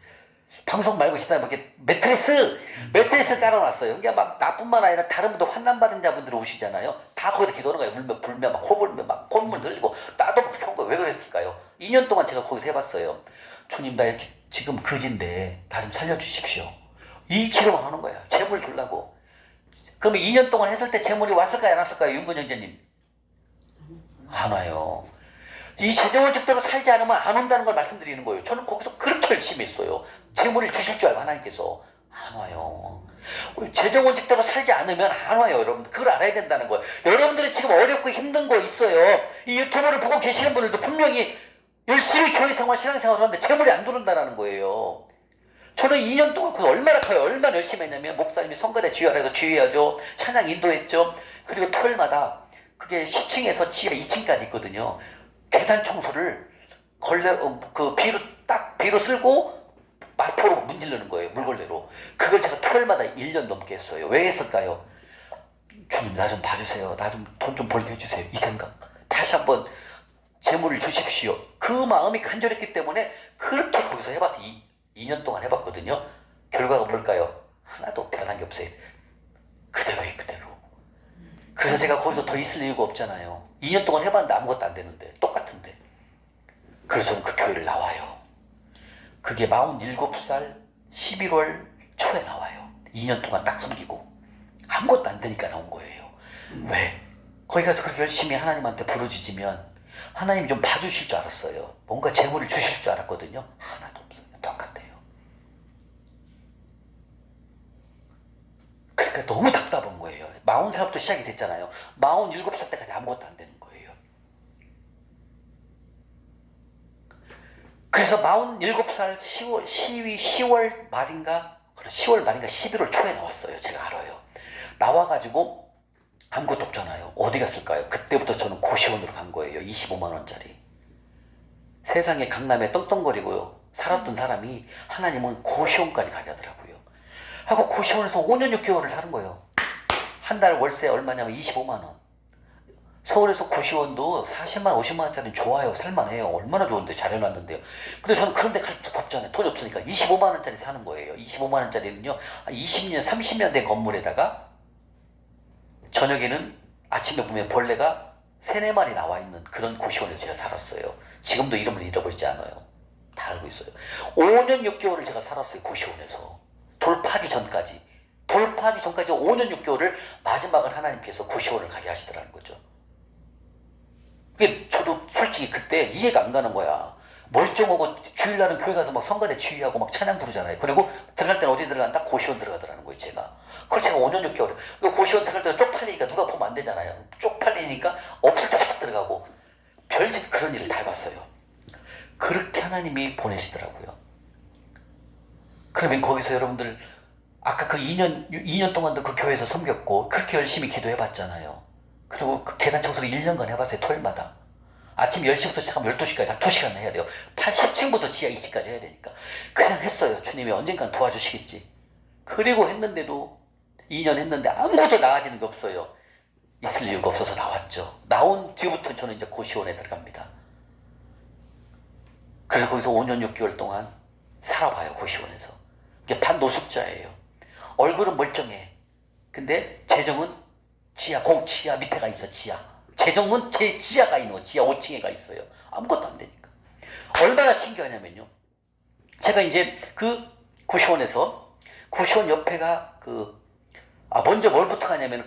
방석 말고 있잖아요. 이렇게 매트리스를 깔아놨어요. 그러니까 막 나뿐만 아니라 다른 분들 환난받은 자분들이 오시잖아요. 다 거기서 기도하는 거예요. 울며 불며 막 코불며 막 콧물 흘리고 나도 그렇게 한 거예요. 왜 그랬을까요? 2년 동안 제가 거기서 해봤어요. 주님 나 이렇게 지금 거지인데 나 좀 살려주십시오. 이 기도만 하는 거야. 재물 주려고. 그러면 2년 동안 했을 때 재물이 왔을까요? 안 왔을까요? 윤근 형제님? 안 와요. 이 재정원칙대로 살지 않으면 안 온다는 걸 말씀드리는 거예요. 저는 거기서 그렇게 열심히 했어요. 재물을 주실 줄 알고 하나님께서. 안 와요. 재정원칙대로 살지 않으면 안 와요. 여러분들 그걸 알아야 된다는 거예요. 여러분들이 지금 어렵고 힘든 거 있어요. 이 유튜브를 보고 계시는 분들도 분명히 열심히 교회 생활, 신앙생활을 하는데 재물이 안 들어온다는 거예요. 저는 2년 동안 얼마나 커요. 얼마나 열심히 했냐면 목사님이 성가대 지휘하라고 지휘하죠. 찬양 인도했죠. 그리고 토요일마다 그게 10층에서 지하 2층까지 있거든요. 계단 청소를 비로 쓸고 마포로 문지르는 거예요. 물걸레로. 그걸 제가 토요일마다 1년 넘게 했어요. 왜 했을까요? 주님 나 좀 봐주세요. 나 좀 돈 좀 벌게 해주세요. 이 생각. 다시 한번 재물을 주십시오. 그 마음이 간절했기 때문에 그렇게 거기서 해봤 2년 동안 해봤거든요. 결과가 뭘까요? 하나도 변한 게 없어요. 그대로예요, 그대로. 그래서 제가 거기서 더 있을 이유가 없잖아요. 2년 동안 해봤는데 아무것도 안 되는데 똑같은데. 그래서 저는 그 교회를 나와요. 그게 47살 11월 초에 나와요. 2년 동안 딱 섬기고 아무것도 안 되니까 나온 거예요. 왜? 거기 가서 그렇게 열심히 하나님한테 부르짖으면 하나님이 좀 봐주실 줄 알았어요. 뭔가 재물을 주실 줄 알았거든요. 하나도 없어요. 똑같아요. 그러니까 너무 답답한 거예요. 40살부터 시작이 됐잖아요. 47살 때까지 아무것도 안 되는 거예요. 그래서 47살 10월 말인가 11월 초에 나왔어요. 제가 알아요. 나와가지고 아무것도 없잖아요. 어디 갔을까요? 그때부터 저는 고시원으로 간 거예요. 25만 원짜리. 세상에 강남에 떵떵거리고 살았던 사람이 하나님은 고시원까지 가게 하더라고요. 하고 고시원에서 5년 6개월을 사는 거예요. 한 달 월세 얼마냐면 25만 원. 서울에서 고시원도 40만 50만 원짜리는 좋아요. 살만해요. 얼마나 좋은데 잘 해놨는데요. 근데 저는 그런 데 갈 수가 없잖아요. 돈이 없으니까 25만 원짜리 사는 거예요. 25만 원짜리는요. 한 20년 30년 된 건물에다가 저녁에는 아침에 보면 벌레가 3-4마리 나와 있는 그런 고시원에서 제가 살았어요. 지금도 이름을 잃어버리지 않아요. 다 알고 있어요. 5년 6개월을 제가 살았어요. 고시원에서. 돌파하기 전까지 5년 6개월을 마지막은 하나님께서 고시원을 가게 하시더라는 거죠. 그게 저도 솔직히 그때 이해가 안 가는 거야. 멀쩡하고 주일날은 교회 가서 막 성가대 지휘하고 막 찬양 부르잖아요. 그리고 들어갈 때는 어디 들어간다? 고시원 들어가더라는 거예요, 제가. 그걸 제가 5년 6개월. 고시원 들어갈 때는 쪽팔리니까 누가 보면 안 되잖아요. 쪽팔리니까 없을 때부터 들어가고 별짓 그런 일을 다 해봤어요. 그렇게 하나님이 보내시더라고요. 그러면 거기서 여러분들 아까 그 2년 동안도 그 교회에서 섬겼고 그렇게 열심히 기도해봤잖아요. 그리고 그 계단 청소를 1년간 해봤어요. 토요일마다. 아침 10시부터 시작하면 12시까지 한 2시간 해야 돼요. 80층부터 지하 2층까지 해야 되니까. 그냥 했어요. 주님이 언젠간 도와주시겠지. 그리고 했는데도 2년 했는데 아무것도 나아지는 게 없어요. 있을 이유가 없어서 나왔죠. 나온 뒤부터 저는 이제 고시원에 들어갑니다. 그래서 거기서 5년 6개월 동안 살아봐요. 고시원에서. 이게 반노숙자예요. 얼굴은 멀쩡해. 근데 재정은 지하 밑에 가 있어. 지하. 재정은 제 지하가 있는 거. 지하 5층에 가 있어요. 아무것도 안 되니까. 얼마나 신기하냐면요. 제가 이제 그 고시원에서 고시원 옆에가 먼저 뭘부터 가냐면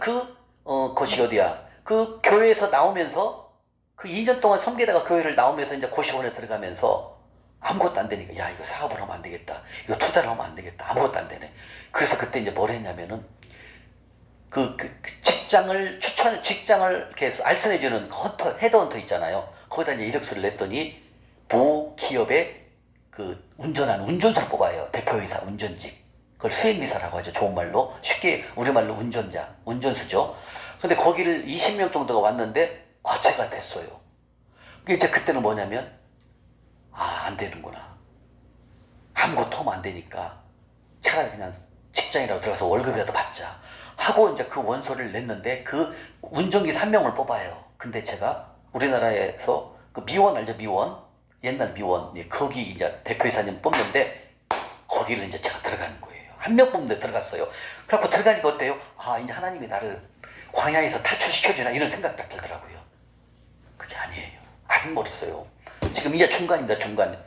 것이 어디야. 그 교회에서 나오면서 그 2년 동안 섬기다가 교회를 나오면서 이제 고시원에 들어가면서 아무것도 안 되니까 야 이거 사업을 하면 안 되겠다. 이거 투자를 하면 안 되겠다. 아무것도 안 되네. 그래서 그때 이제 뭘 했냐면은 직장을 이렇게 해서 알선해주는 헤드헌터 있잖아요. 거기다 이제 이력서를 냈더니 모 기업에 운전하는 운전사를 뽑아요. 대표이사 운전직. 그걸 수행비사라고 하죠. 좋은 말로. 쉽게 우리말로 운전수죠. 근데 거기를 20명 정도가 왔는데 제가 됐어요. 그게 이제 그때는 뭐냐면 안 되는구나. 아무것도 하면 안 되니까 차라리 그냥 직장이라도 들어가서 월급이라도 받자 하고 이제 그 원서를 냈는데 그 운전기사 1명을 뽑아요. 근데 제가 우리나라에서 그 미원 알죠? 미원? 옛날 미원. 거기 이제 대표이사님 뽑는데 거기를 이제 제가 들어가는 거예요. 1명 뽑는데 들어갔어요. 그래갖고 들어가니까 어때요? 이제 하나님이 나를 광야에서 탈출시켜주나 이런 생각 딱 들더라고요. 그게 아니에요. 아직 멀었어요. 지금 이제 중간입니다. 중간.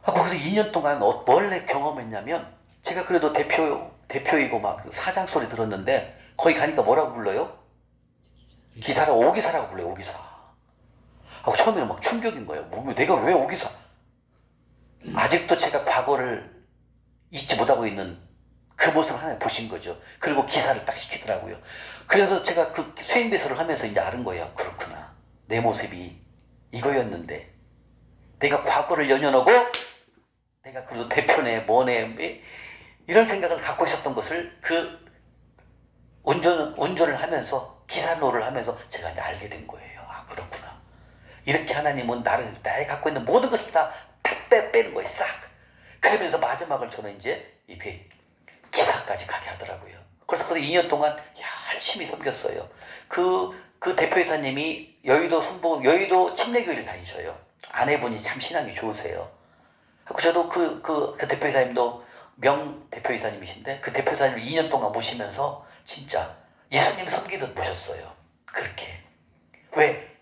거기서 2년 동안 뭘 경험했냐면 제가 그래도 대표이고 막 사장 소리 들었는데 거기 가니까 뭐라고 불러요? 기사라고 오기사라고 불러요. 오기사. 처음에는 막 충격인 거예요. 내가 왜 오기사? 아직도 제가 과거를 잊지 못하고 있는 그 모습을 하나 보신 거죠. 그리고 기사를 딱 시키더라고요. 그래서 제가 그 수행비서를 하면서 이제 아는 거예요. 그렇구나. 내 모습이 이거였는데 내가 과거를 연연하고 내가 그래도 대표네 뭐네 이런 생각을 갖고 있었던 것을 운전을 하면서 기사 노를 하면서 제가 이제 알게 된 거예요. 그렇구나. 이렇게 하나님은 나의 갖고 있는 모든 것을 다 빼는 거예요. 싹. 그러면서 마지막을 저는 이제 이렇게 기사까지 가게 하더라고요. 그래서 2년 동안 열심히 섬겼어요. 그 그 대표이사님이 여의도 순복 여의도 침례교회를 다니셔요. 아내분이 참 신앙이 좋으세요. 그래서 저도 그 대표이사님도 명 대표이사님이신데 그 대표이사님을 2년 동안 모시면서 진짜 예수님 섬기듯 모셨어요. 그렇게. 왜?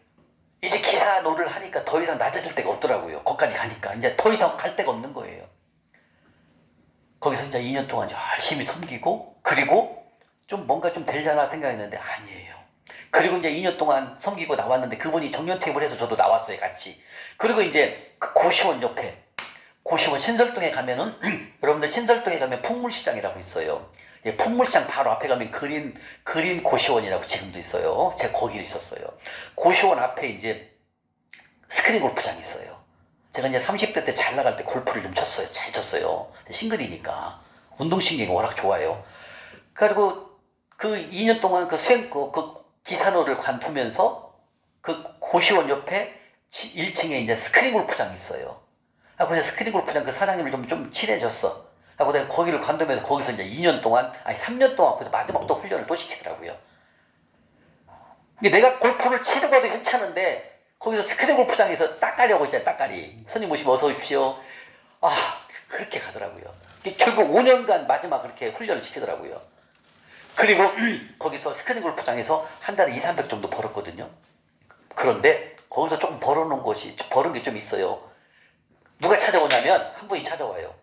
이제 기사 노를 하니까 더 이상 낮아질 데가 없더라고요. 거기까지 가니까 이제 더 이상 갈 데가 없는 거예요. 거기서 이제 2년 동안 열심히 섬기고 그리고 좀 뭔가 좀 되려나 생각했는데 아니에요. 그리고 이제 2년 동안 섬기고 나왔는데 그분이 정년퇴임을 해서 저도 나왔어요, 같이. 그리고 이제 그 고시원 옆에 고시원 신설동에 가면은 여러분들 신설동에 가면 풍물시장이라고 있어요. 예, 풍물시장 바로 앞에 가면 그린 고시원이라고 지금도 있어요. 제가 거기 있었어요. 고시원 앞에 이제 스크린 골프장이 있어요. 제가 이제 30대 때 잘 나갈 때 골프를 좀 쳤어요. 잘 쳤어요. 싱글이니까 운동신경이 워낙 좋아요. 그리고 그 2년 동안 그 기사노를 관두면서 그 고시원 옆에 1층에 이제 스크린 골프장이 있어요. 그래서 스크린 골프장 그 사장님을 좀 친해졌어. 하고 내가 거기를 관두면서 거기서 이제 2년 동안, 아니 3년 동안 그래서 마지막 또 훈련을 또 시키더라고요. 근데 내가 골프를 치려고도 괜찮은데 거기서 스크린 골프장에서 따까리하고 있잖아요, 따까리. 손님 오시면 어서 오십시오. 아, 그렇게 가더라고요. 결국 5년간 마지막 그렇게 훈련을 시키더라고요. 그리고 거기서 스크린 골프장에서 한 달에 2, 300 정도 벌었거든요. 그런데 거기서 조금 벌은 게 좀 있어요. 누가 찾아오냐면 한 분이 찾아와요.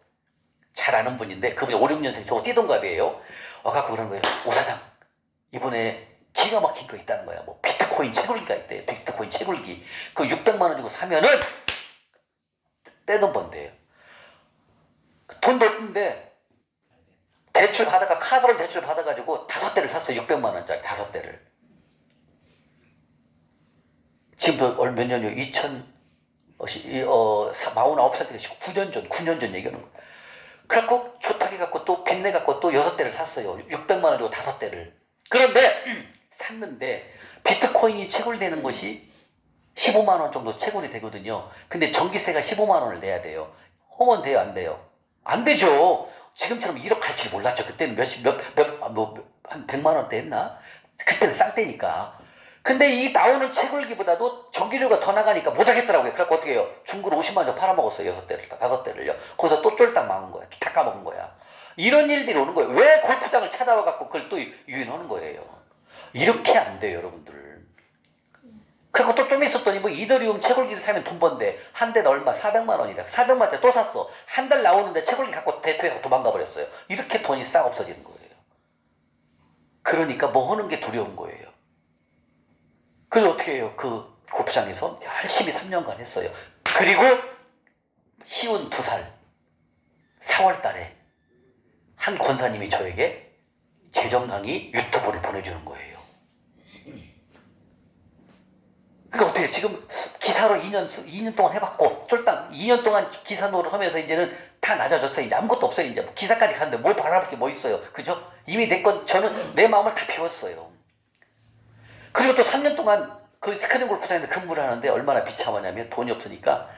잘 아는 분인데 그분이 5, 6년생 저거 띠동갑이에요. 와갖고 그러는 거예요. 오 사장 이번에 기가 막힌 거 있다는 거야. 뭐 비트코인 채굴기가 있대. 비트코인 채굴기. 그 600만 원 주고 사면은 떼돈 번대요. 돈도 없는데 대출 받아가 카드로 대출 받아가지고 5대를 샀어요. 600만 원짜리 5대를. 지금도 몇 년이요? 49살 때 9년 전 얘기하는 거예요. 그래갖고 좋다고 해갖고 또 빚내갖고 또 6대를 샀어요. 600만 원 주고 5대를. 그런데 샀는데 비트코인이 채굴되는 것이 15만 원 정도 채굴이 되거든요. 근데 전기세가 15만 원을 내야 돼요. 하면 돼요, 안 돼요? 안 되죠. 지금처럼 1억 갈 줄 몰랐죠. 그때는 한 100만 원대 했나? 그때는 쌀 때니까. 근데 이 나오는 채굴기보다도 전기료가 더 나가니까 못하겠더라고요. 그래갖고 어떻게 해요? 중고로 50만 원 팔아먹었어요. 6대를, 5대를요. 거기서 또 쫄딱 망한 거야. 또 닦아먹은 거야. 이런 일들이 오는 거예요. 왜 골프장을 찾아와갖고 그걸 또 유인하는 거예요. 이렇게 안 돼요, 여러분들. 그리고 또 좀 있었더니 뭐 이더리움 채굴기를 사면 돈 번대. 한 대는 얼마? 400만 원이다. 400만 원짜리 또 샀어. 한 달 나오는데 채굴기 갖고 대표에서 도망가 버렸어요. 이렇게 돈이 싹 없어지는 거예요. 그러니까 뭐 하는 게 두려운 거예요. 그래서 어떻게 해요? 그 골프장에서 열심히 3년간 했어요. 그리고 쉬운 2살 4월 달에 한 권사님이 저에게 재정 강의 유튜브를 보내주는 거예요. 그러니까 어떻게 지금 기사로 2년 동안 해봤고 쫄딱 2년 동안 기사 노릇 하면서 이제는 다 낮아졌어요. 이제 아무것도 없어요. 이제 기사까지 갔는데 뭘 바라볼 게 뭐 있어요. 그죠? 이미 저는 내 마음을 다 비웠어요. 그리고 또 3년 동안 그 스크린 골프장에서 근무를 하는데 얼마나 비참하냐면 돈이 없으니까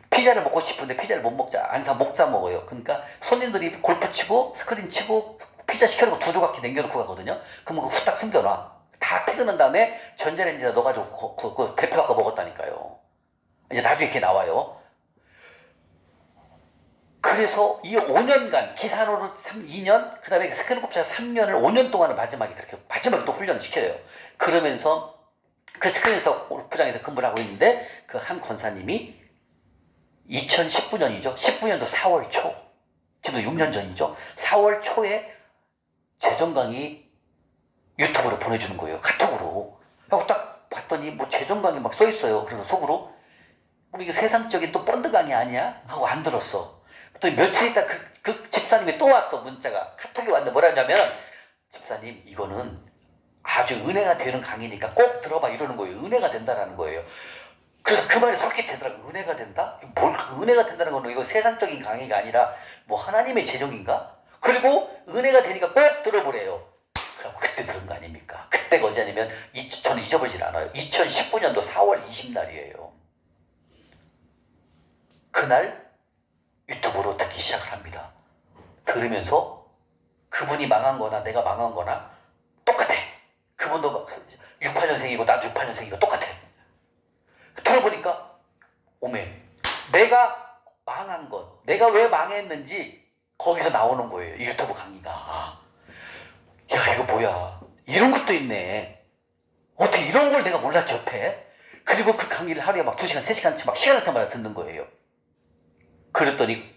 피자를 먹고 싶은데 피자를 못 사 먹어요. 그러니까 손님들이 골프 치고 스크린 치고 피자 시켜놓고 2조각씩 남겨놓고 가거든요. 그러면 그거 후딱 숨겨놔. 다 퇴근한 다음에 전자레인지에다 넣어가지고 그 대표 갖고 먹었다니까요. 이제 나중에 그게 나와요. 그래서 이 5년간 기사로를 2년 그 다음에 스크린 골프장 3년을 5년 동안을 마지막에 또 훈련을 시켜요. 그러면서 그 스크린에서 골프장에서 근무를 하고 있는데 그 한 권사님이 2019년이죠. 19년도 4월 초 지금도 6년 전이죠. 4월 초에 재정 강의 유튜브로 보내주는 거예요. 카톡으로. 하고 딱 봤더니 뭐 재정 강의 막 써있어요. 그래서 속으로 뭐 이게 세상적인 또 펀드 강의 아니야? 하고 안 들었어. 또 며칠 있다 그 집사님이 또 왔어. 문자가 카톡이 왔는데 뭐라냐면 집사님 이거는 아주 은혜가 되는 강의니까 꼭 들어봐 이러는 거예요. 은혜가 된다라는 거예요. 그래서 그 말이 솔깃하더라고요. 은혜가 된다? 뭘 은혜가 된다는 거는 이거 세상적인 강의가 아니라 뭐 하나님의 재정인가? 그리고 은혜가 되니까 꼭 들어보래요. 그럼 그때 들은 거 아닙니까? 그때가 언제냐면 저는 잊어버리질 않아요. 2019년도 4월 20날이에요. 그날 유튜브로 듣기 시작을 합니다. 들으면서 그분이 망한 거나 내가 망한 거나 똑같아. 그분도 68년생이고 나도 68년생이고 똑같아. 들어보니까 오메 내가 망한 것, 내가 왜 망했는지 거기서 나오는 거예요. 이 유튜브 강의가. 야 이거 뭐야, 이런 것도 있네. 어떻게 이런 걸 내가 몰랐지 여태. 그리고 그 강의를 하루에 막 2시간 3시간씩 막 시간을 타마다 듣는 거예요. 그랬더니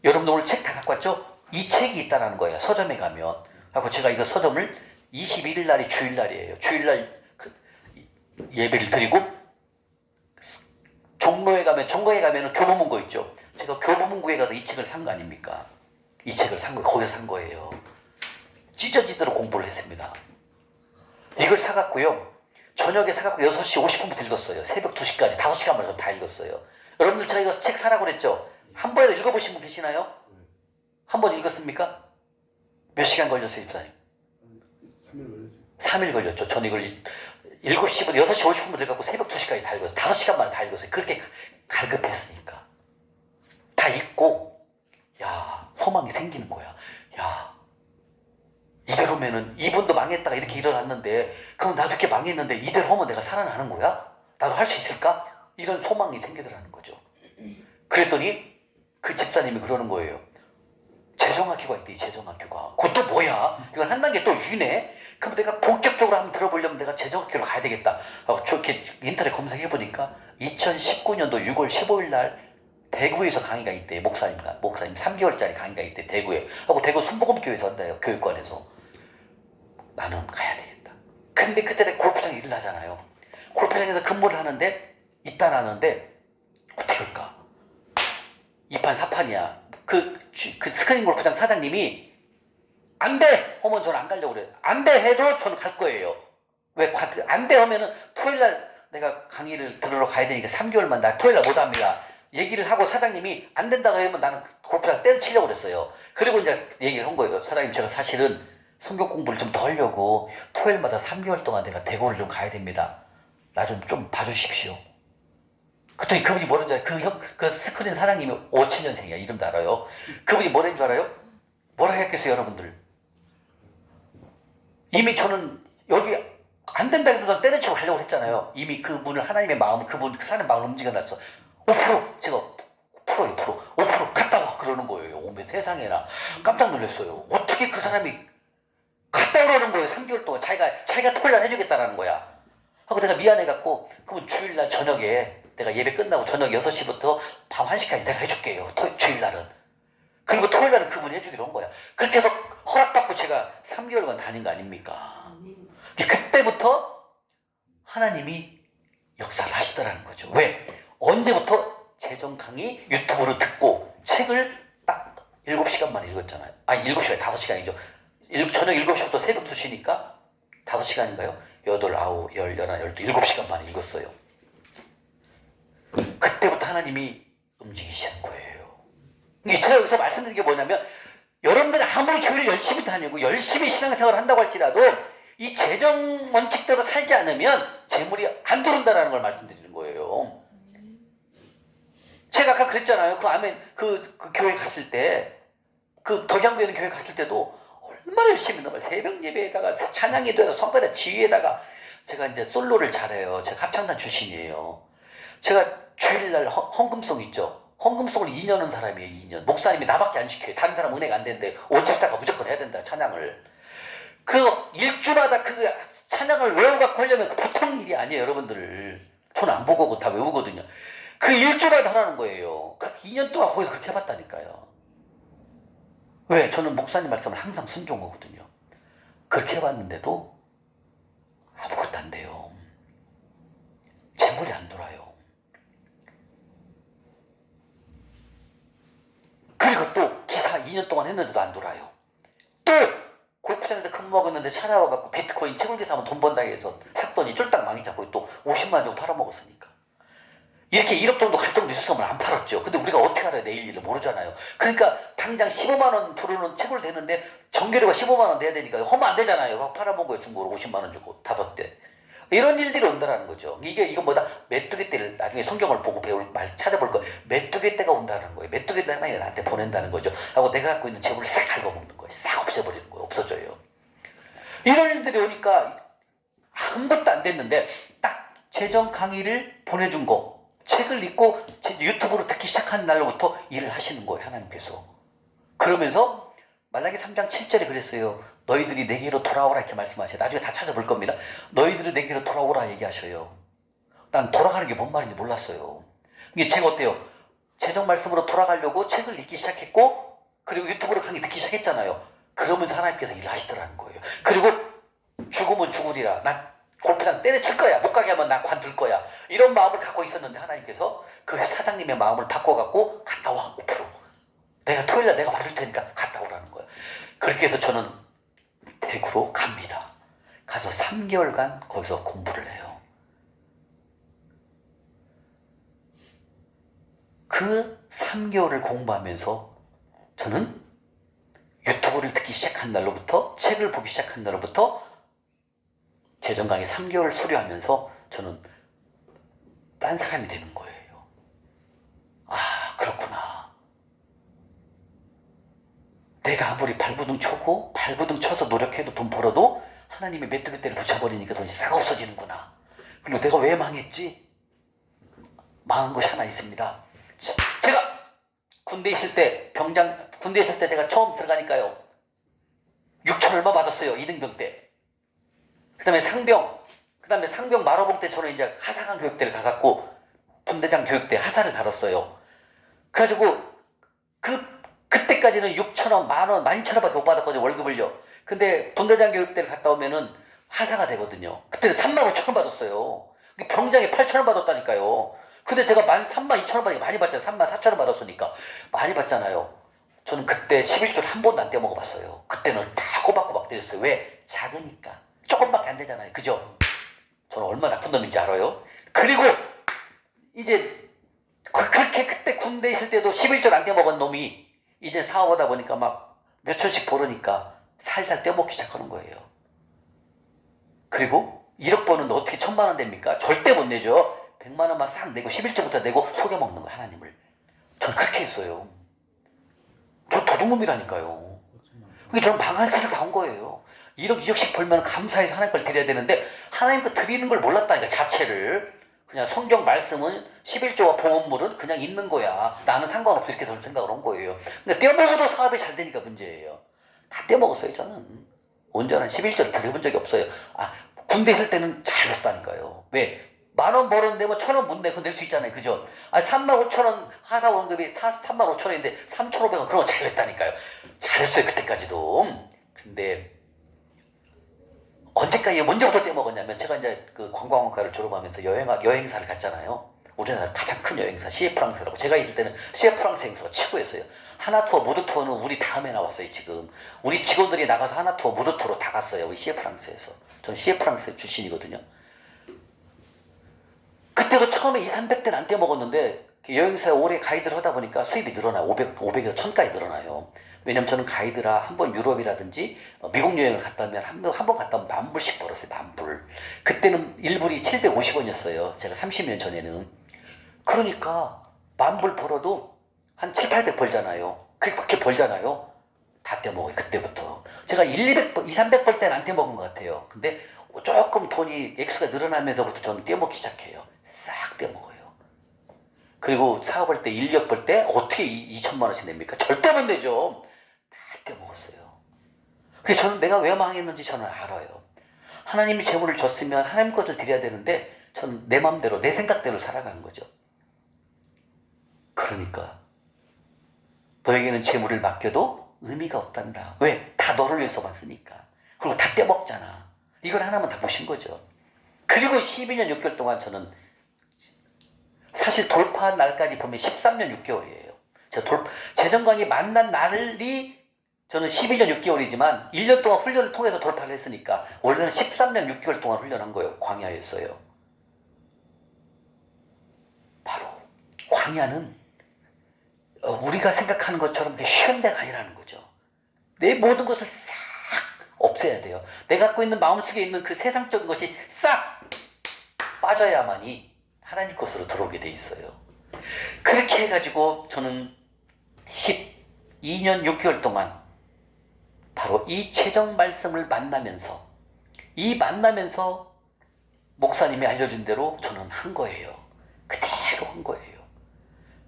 여러분들 오늘 책 다 갖고 왔죠? 이 책이 있다는 거예요. 서점에 가면. 하고 제가 이거 서점을 21일 날이 주일날이에요. 주일날 예배를 드리고 종로에 가면 교보문고 있죠. 제가 교보문고에 가서 이 책을 산 거 아닙니까? 이 책을 산 거, 거기서 산 거예요. 찢어지도록 공부를 했습니다. 이걸 사갖고요. 저녁에 사갖고 6시 50분부터 읽었어요. 새벽 2시까지 5시간 만에 다 읽었어요. 여러분들 제가 이거 책 사라고 그랬죠? 한 번에 읽어보신 분 계시나요? 한 번 읽었습니까? 몇 시간 걸렸어요, 집사님? 3일 걸렸어요. 3일 걸렸죠. 저는 이걸 7시부터 6시 50분부터 읽었고 새벽 2시까지 다 읽었어요. 5시간 만에 다 읽었어요. 그렇게 갈급했으니까. 다 읽고 야 소망이 생기는 거야. 야 이대로면은 이분도 망했다가 이렇게 일어났는데 그럼 나도 이렇게 망했는데 이대로 하면 내가 살아나는 거야? 나도 할 수 있을까? 이런 소망이 생기더라는 거죠. 그랬더니 그 집사님이 그러는 거예요. 재정학교가 있대. 재정학교가. 그것도 뭐야? 이건 한 단계 또 위네? 그럼 내가 본격적으로 한번 들어보려면 내가 재정학교로 가야 되겠다. 저렇게 인터넷 검색해보니까 2019년도 6월 15일 날 대구에서 강의가 있대. 목사님 3개월짜리 강의가 있대. 대구에. 하고 대구 순복음교회에서 한대요. 교육관에서. 나는 가야 되겠다. 근데 그때 내가 골프장에 일을 하잖아요. 골프장에서 근무를 하는데 입단하는데 어떻게 할까? 2판 4판이야. 그 스크린 골프장 사장님이 안 돼! 하면 저는 안 가려고 그래요. 안 돼! 해도 저는 갈 거예요. 왜? 안 돼! 하면은 토요일날 내가 강의를 들으러 가야 되니까 3개월만 나 토요일날 못 합니다. 얘기를 하고 사장님이 안 된다고 하면 나는 골프장 때려치려고 그랬어요. 그리고 이제 얘기를 한 거예요. 사장님 제가 사실은 성경 공부를 좀 더 하려고 토요일마다 3개월 동안 내가 대구를 좀 가야 됩니다. 나 좀 봐주십시오. 그랬더니 그분이 뭐라는 줄 알아요? 그 스크린 사장님이 57년생이야. 이름도 알아요. 그분이 뭐라는 줄 알아요? 뭐라 했겠어요, 여러분들? 이미 저는 여기 안 된다기보다 때려치고 가려고 했잖아요. 이미 그분을 하나님의 마음, 그 사람의 마음을 움직여놨어. 5% 제가 5% 갔다 와 그러는 거예요. 오메 세상에나 깜짝 놀랐어요. 어떻게 그 사람이 갔다 오라는 거예요. 3개월 동안 자기가 토요일날 해주겠다라는 거야. 하고 내가 미안해갖고 그분 주일날 저녁에 내가 예배 끝나고 저녁 6시부터 밤 1시까지 내가 해줄게요. 주일날은. 그리고 토요일날은 그분이 해주기로 한 거야. 그렇게 해서 허락받고 제가 3개월간 다닌 거 아닙니까? 그때부터 하나님이 역사를 하시더라는 거죠. 왜? 언제부터? 재정 강의 유튜브로 듣고 책을 딱 7시간만 읽었잖아요. 아니 7시간 5시간이죠. 저녁 7시부터 새벽 2시니까 5시간인가요? 8, 9, 10, 11, 12, 7시간만 읽었어요. 그때부터 하나님이 움직이시는 거예요. 제가 여기서 말씀드린 게 뭐냐면 여러분들이 아무리 교회를 열심히 다니고 열심히 신앙생활을 한다고 할지라도 이 재정 원칙대로 살지 않으면 재물이 안 들어온다는 걸 말씀드리는 거예요. 제가 아까 그랬잖아요. 그 교회 갔을 때, 그 덕양구에 있는 교회 갔을 때도 얼마나 열심히 했나 봐요. 새벽 예배에다가 찬양에다가 성가대 지휘에다가 제가 이제 솔로를 잘해요. 제가 합창단 출신이에요. 제가 주일날 헌금송 있죠. 헌금송을 2년 한 사람이에요. 2년. 목사님이 나밖에 안 시켜요. 다른 사람 은혜가 안 되는데 오집사가 무조건 해야 된다. 찬양을. 그 일주마다 그 찬양을 외워갖고 하려면 그 보통 일이 아니에요. 여러분들. 저는 안 보고 다 외우거든요. 그 일주마다 하라는 거예요. 2년 동안 거기서 그렇게 해봤다니까요. 왜? 저는 목사님 말씀을 항상 순종하거든요. 그렇게 해봤는데도 아무것도 안 돼요. 재물이 안 돌아요. 그리고 또 기사 2년 동안 했는데도 안 돌아요. 또 골프장에서 근무하고 있는데 찾아와갖고 비트코인 채굴기사 하면 돈 번다 해서 샀더니 쫄딱 망이 잡고 또 50만 원 주고 팔아먹었으니까. 이렇게 1억 정도 갈 정도 있었으면 안 팔았죠. 근데 우리가 어떻게 알아요? 내일 일을 모르잖아요. 그러니까 당장 15만 원 들어오는 채굴 되는데 정규료가 15만 원 내야 되니까 하면 안 되잖아요. 팔아먹은 거예요. 중고로 50만 원 주고 5대. 이런 일들이 온다라는 거죠. 이건 뭐다? 메뚜기 떼를 나중에 성경을 보고 찾아볼 거. 메뚜기 떼가 온다는 거예요. 메뚜기 떼가 나한테 보낸다는 거죠. 하고 내가 갖고 있는 재물을 싹 갉아먹는 거예요. 싹 없애버리는 거예요. 없어져요. 이런 일들이 오니까 아무것도 안 됐는데 딱 재정 강의를 보내준 거, 책을 읽고 유튜브로 듣기 시작한 날로부터 일을 하시는 거예요, 하나님께서. 그러면서 말라기 3장 7절에 그랬어요. 너희들이 내게로 돌아오라 이렇게 말씀하셔요. 나중에 다 찾아볼 겁니다. 너희들이 내게로 돌아오라 얘기하셔요. 난 돌아가는 게 뭔 말인지 몰랐어요. 이게 제가 어때요? 재정 말씀으로 돌아가려고 책을 읽기 시작했고, 그리고 유튜브로 강의 듣기 시작했잖아요. 그러면서 하나님께서 일을 하시더라는 거예요. 그리고 죽으면 죽으리라. 난 골프장 때려칠 거야. 못 가게 하면 난 관둘 거야. 이런 마음을 갖고 있었는데 하나님께서 그 사장님의 마음을 바꿔갖고 갔다 와. 5%. 내가 토요일날 내가 봐줄 테니까 갔다 오라는 거야. 그렇게 해서 저는 대구로 갑니다. 가서 3개월간 거기서 공부를 해요. 그 3개월을 공부하면서 저는 유튜브를 듣기 시작한 날로부터, 책을 보기 시작한 날로부터 재정 강의 3개월 수료하면서 저는 딴 사람이 되는 거예요. 아, 그렇구나. 내가 아무리 발부둥 쳐서 노력해도 돈 벌어도 하나님의 메뚜기 떼를 붙여버리니까 돈이 싹 없어지는구나. 그리고 내가 왜 망했지? 망한 것이 하나 있습니다. 제가 군대 있을 때 제가 처음 들어가니까요. 6천 얼마 받았어요. 2등병 때. 그 다음에 상병 마로봉 때 저는 이제 하사관 교육대를 가갖고 분대장 교육대 하사를 다뤘어요. 그래가지고 그때까지는 6천원, 만원, 12,000원밖에 못 받았거든요. 월급을요. 근데 분대장 교육대를 갔다 오면은 하사가 되거든요. 그때는 35,000원 받았어요. 병장에 8,000원 받았다니까요. 근데 제가 32,000원 많이 받잖아요. 34,000원 받았으니까 많이 받잖아요. 저는 그때 11조를 한 번도 안 떼먹어봤어요. 그때는 다 꼬박꼬박 때렸어요. 왜? 작으니까. 조금밖에 안 되잖아요. 그죠? 저는 얼마나 나쁜 놈인지 알아요. 그리고 이제 그렇게 그때 군대 있을 때도 11조를 안 떼먹은 놈이 이제 사업하다 보니까 막 몇천씩 벌으니까 살살 떼먹기 시작하는 거예요. 그리고 1억 버는데 어떻게 1,000만 원 됩니까? 절대 못 내죠. 100만 원만 싹 내고 11조부터 내고 속여먹는 거예요, 하나님을. 저는 그렇게 했어요. 저 도둑놈이라니까요. 그게 저는 망할 짓을 다 한 거예요. 1억, 2억씩 벌면 감사해서 하나님 걸 드려야 되는데 하나님 거 드리는 걸 몰랐다니까, 자체를. 그냥 성경 말씀은 11조와 보험물은 그냥 있는 거야. 나는 상관없어. 이렇게 저는 생각을 한 거예요. 근데 떼먹어도 사업이 잘 되니까 문제예요. 다 떼먹었어요, 저는. 온전한 11조를 드려본 적이 없어요. 아, 군대 있을 때는 잘 냈다니까요. 왜? 10,000원 벌었는데 뭐 1,000원 못 내. 그거 낼 수 있잖아요. 그죠? 아, 35,000원 하사 월급이 35,000원인데 3,500원 그런 거 잘 냈다니까요. 잘했어요, 그때까지도. 근데 언제까지 언제부터 떼먹었냐면, 제가 이제 그 관광학과를 졸업하면서 여행사를 갔잖아요. 우리나라 가장 큰 여행사 시에프랑스라고. 제가 있을 때는 시에프랑스 행사가 최고였어요. 하나투어 모두투어는 우리 다음에 나왔어요. 지금 우리 직원들이 나가서 하나투어 모두투어로 다 갔어요. 우리 시에프랑스에서. 전 시에프랑스 출신이거든요. 그때도 처음에 200~300대는 안 떼먹었는데 여행사에 오래 가이드를 하다 보니까 수입이 늘어나요. 500에서 1000까지 늘어나요. 왜냐면 저는 가이드라 한번 유럽이라든지 미국 여행을 갔다 오면 한 번 갔다 오면 10,000불씩 벌었어요. 10,000불. 그때는 1불이 750원이었어요. 제가 30년 전에는. 그러니까 10,000불 벌어도 한 700~800 벌잖아요. 그렇게 벌잖아요. 다 떼먹어요. 그때부터. 제가 200~300 벌 때는 안 떼먹은 것 같아요. 근데 조금 돈이 액수가 늘어나면서부터 저는 떼먹기 시작해요. 싹 떼먹어요. 그리고 사업할 때, 인력 벌 때 어떻게 2천만 원씩 냅니까? 절대 못 내죠. 다 떼먹었어요. 그래서 저는 내가 왜 망했는지 저는 알아요. 하나님이 재물을 줬으면 하나님 것을 드려야 되는데 저는 내 맘대로, 내 생각대로 살아간 거죠. 그러니까 너에게는 재물을 맡겨도 의미가 없단다. 왜? 다 너를 위해서만 쓰니까. 그리고 다 떼먹잖아. 이걸 하나만 다 보신 거죠. 그리고 12년 6개월 동안 저는 사실 돌파한 날까지 보면 13년 6개월이에요. 제가 재정강이 만난 날이 저는 12년 6개월이지만 1년 동안 훈련을 통해서 돌파를 했으니까 원래는 13년 6개월 동안 훈련한 거예요. 광야였어요. 바로 광야는 우리가 생각하는 것처럼 쉬운 데가 아니라는 거죠. 내 모든 것을 싹 없애야 돼요. 내가 갖고 있는 마음속에 있는 그 세상적인 것이 싹 빠져야만이 하나님 것으로 들어오게 돼 있어요. 그렇게 해가지고 저는 12년 6개월 동안 바로 이 최종 말씀을 만나면서 목사님이 알려준 대로 저는 한 거예요. 그대로 한 거예요.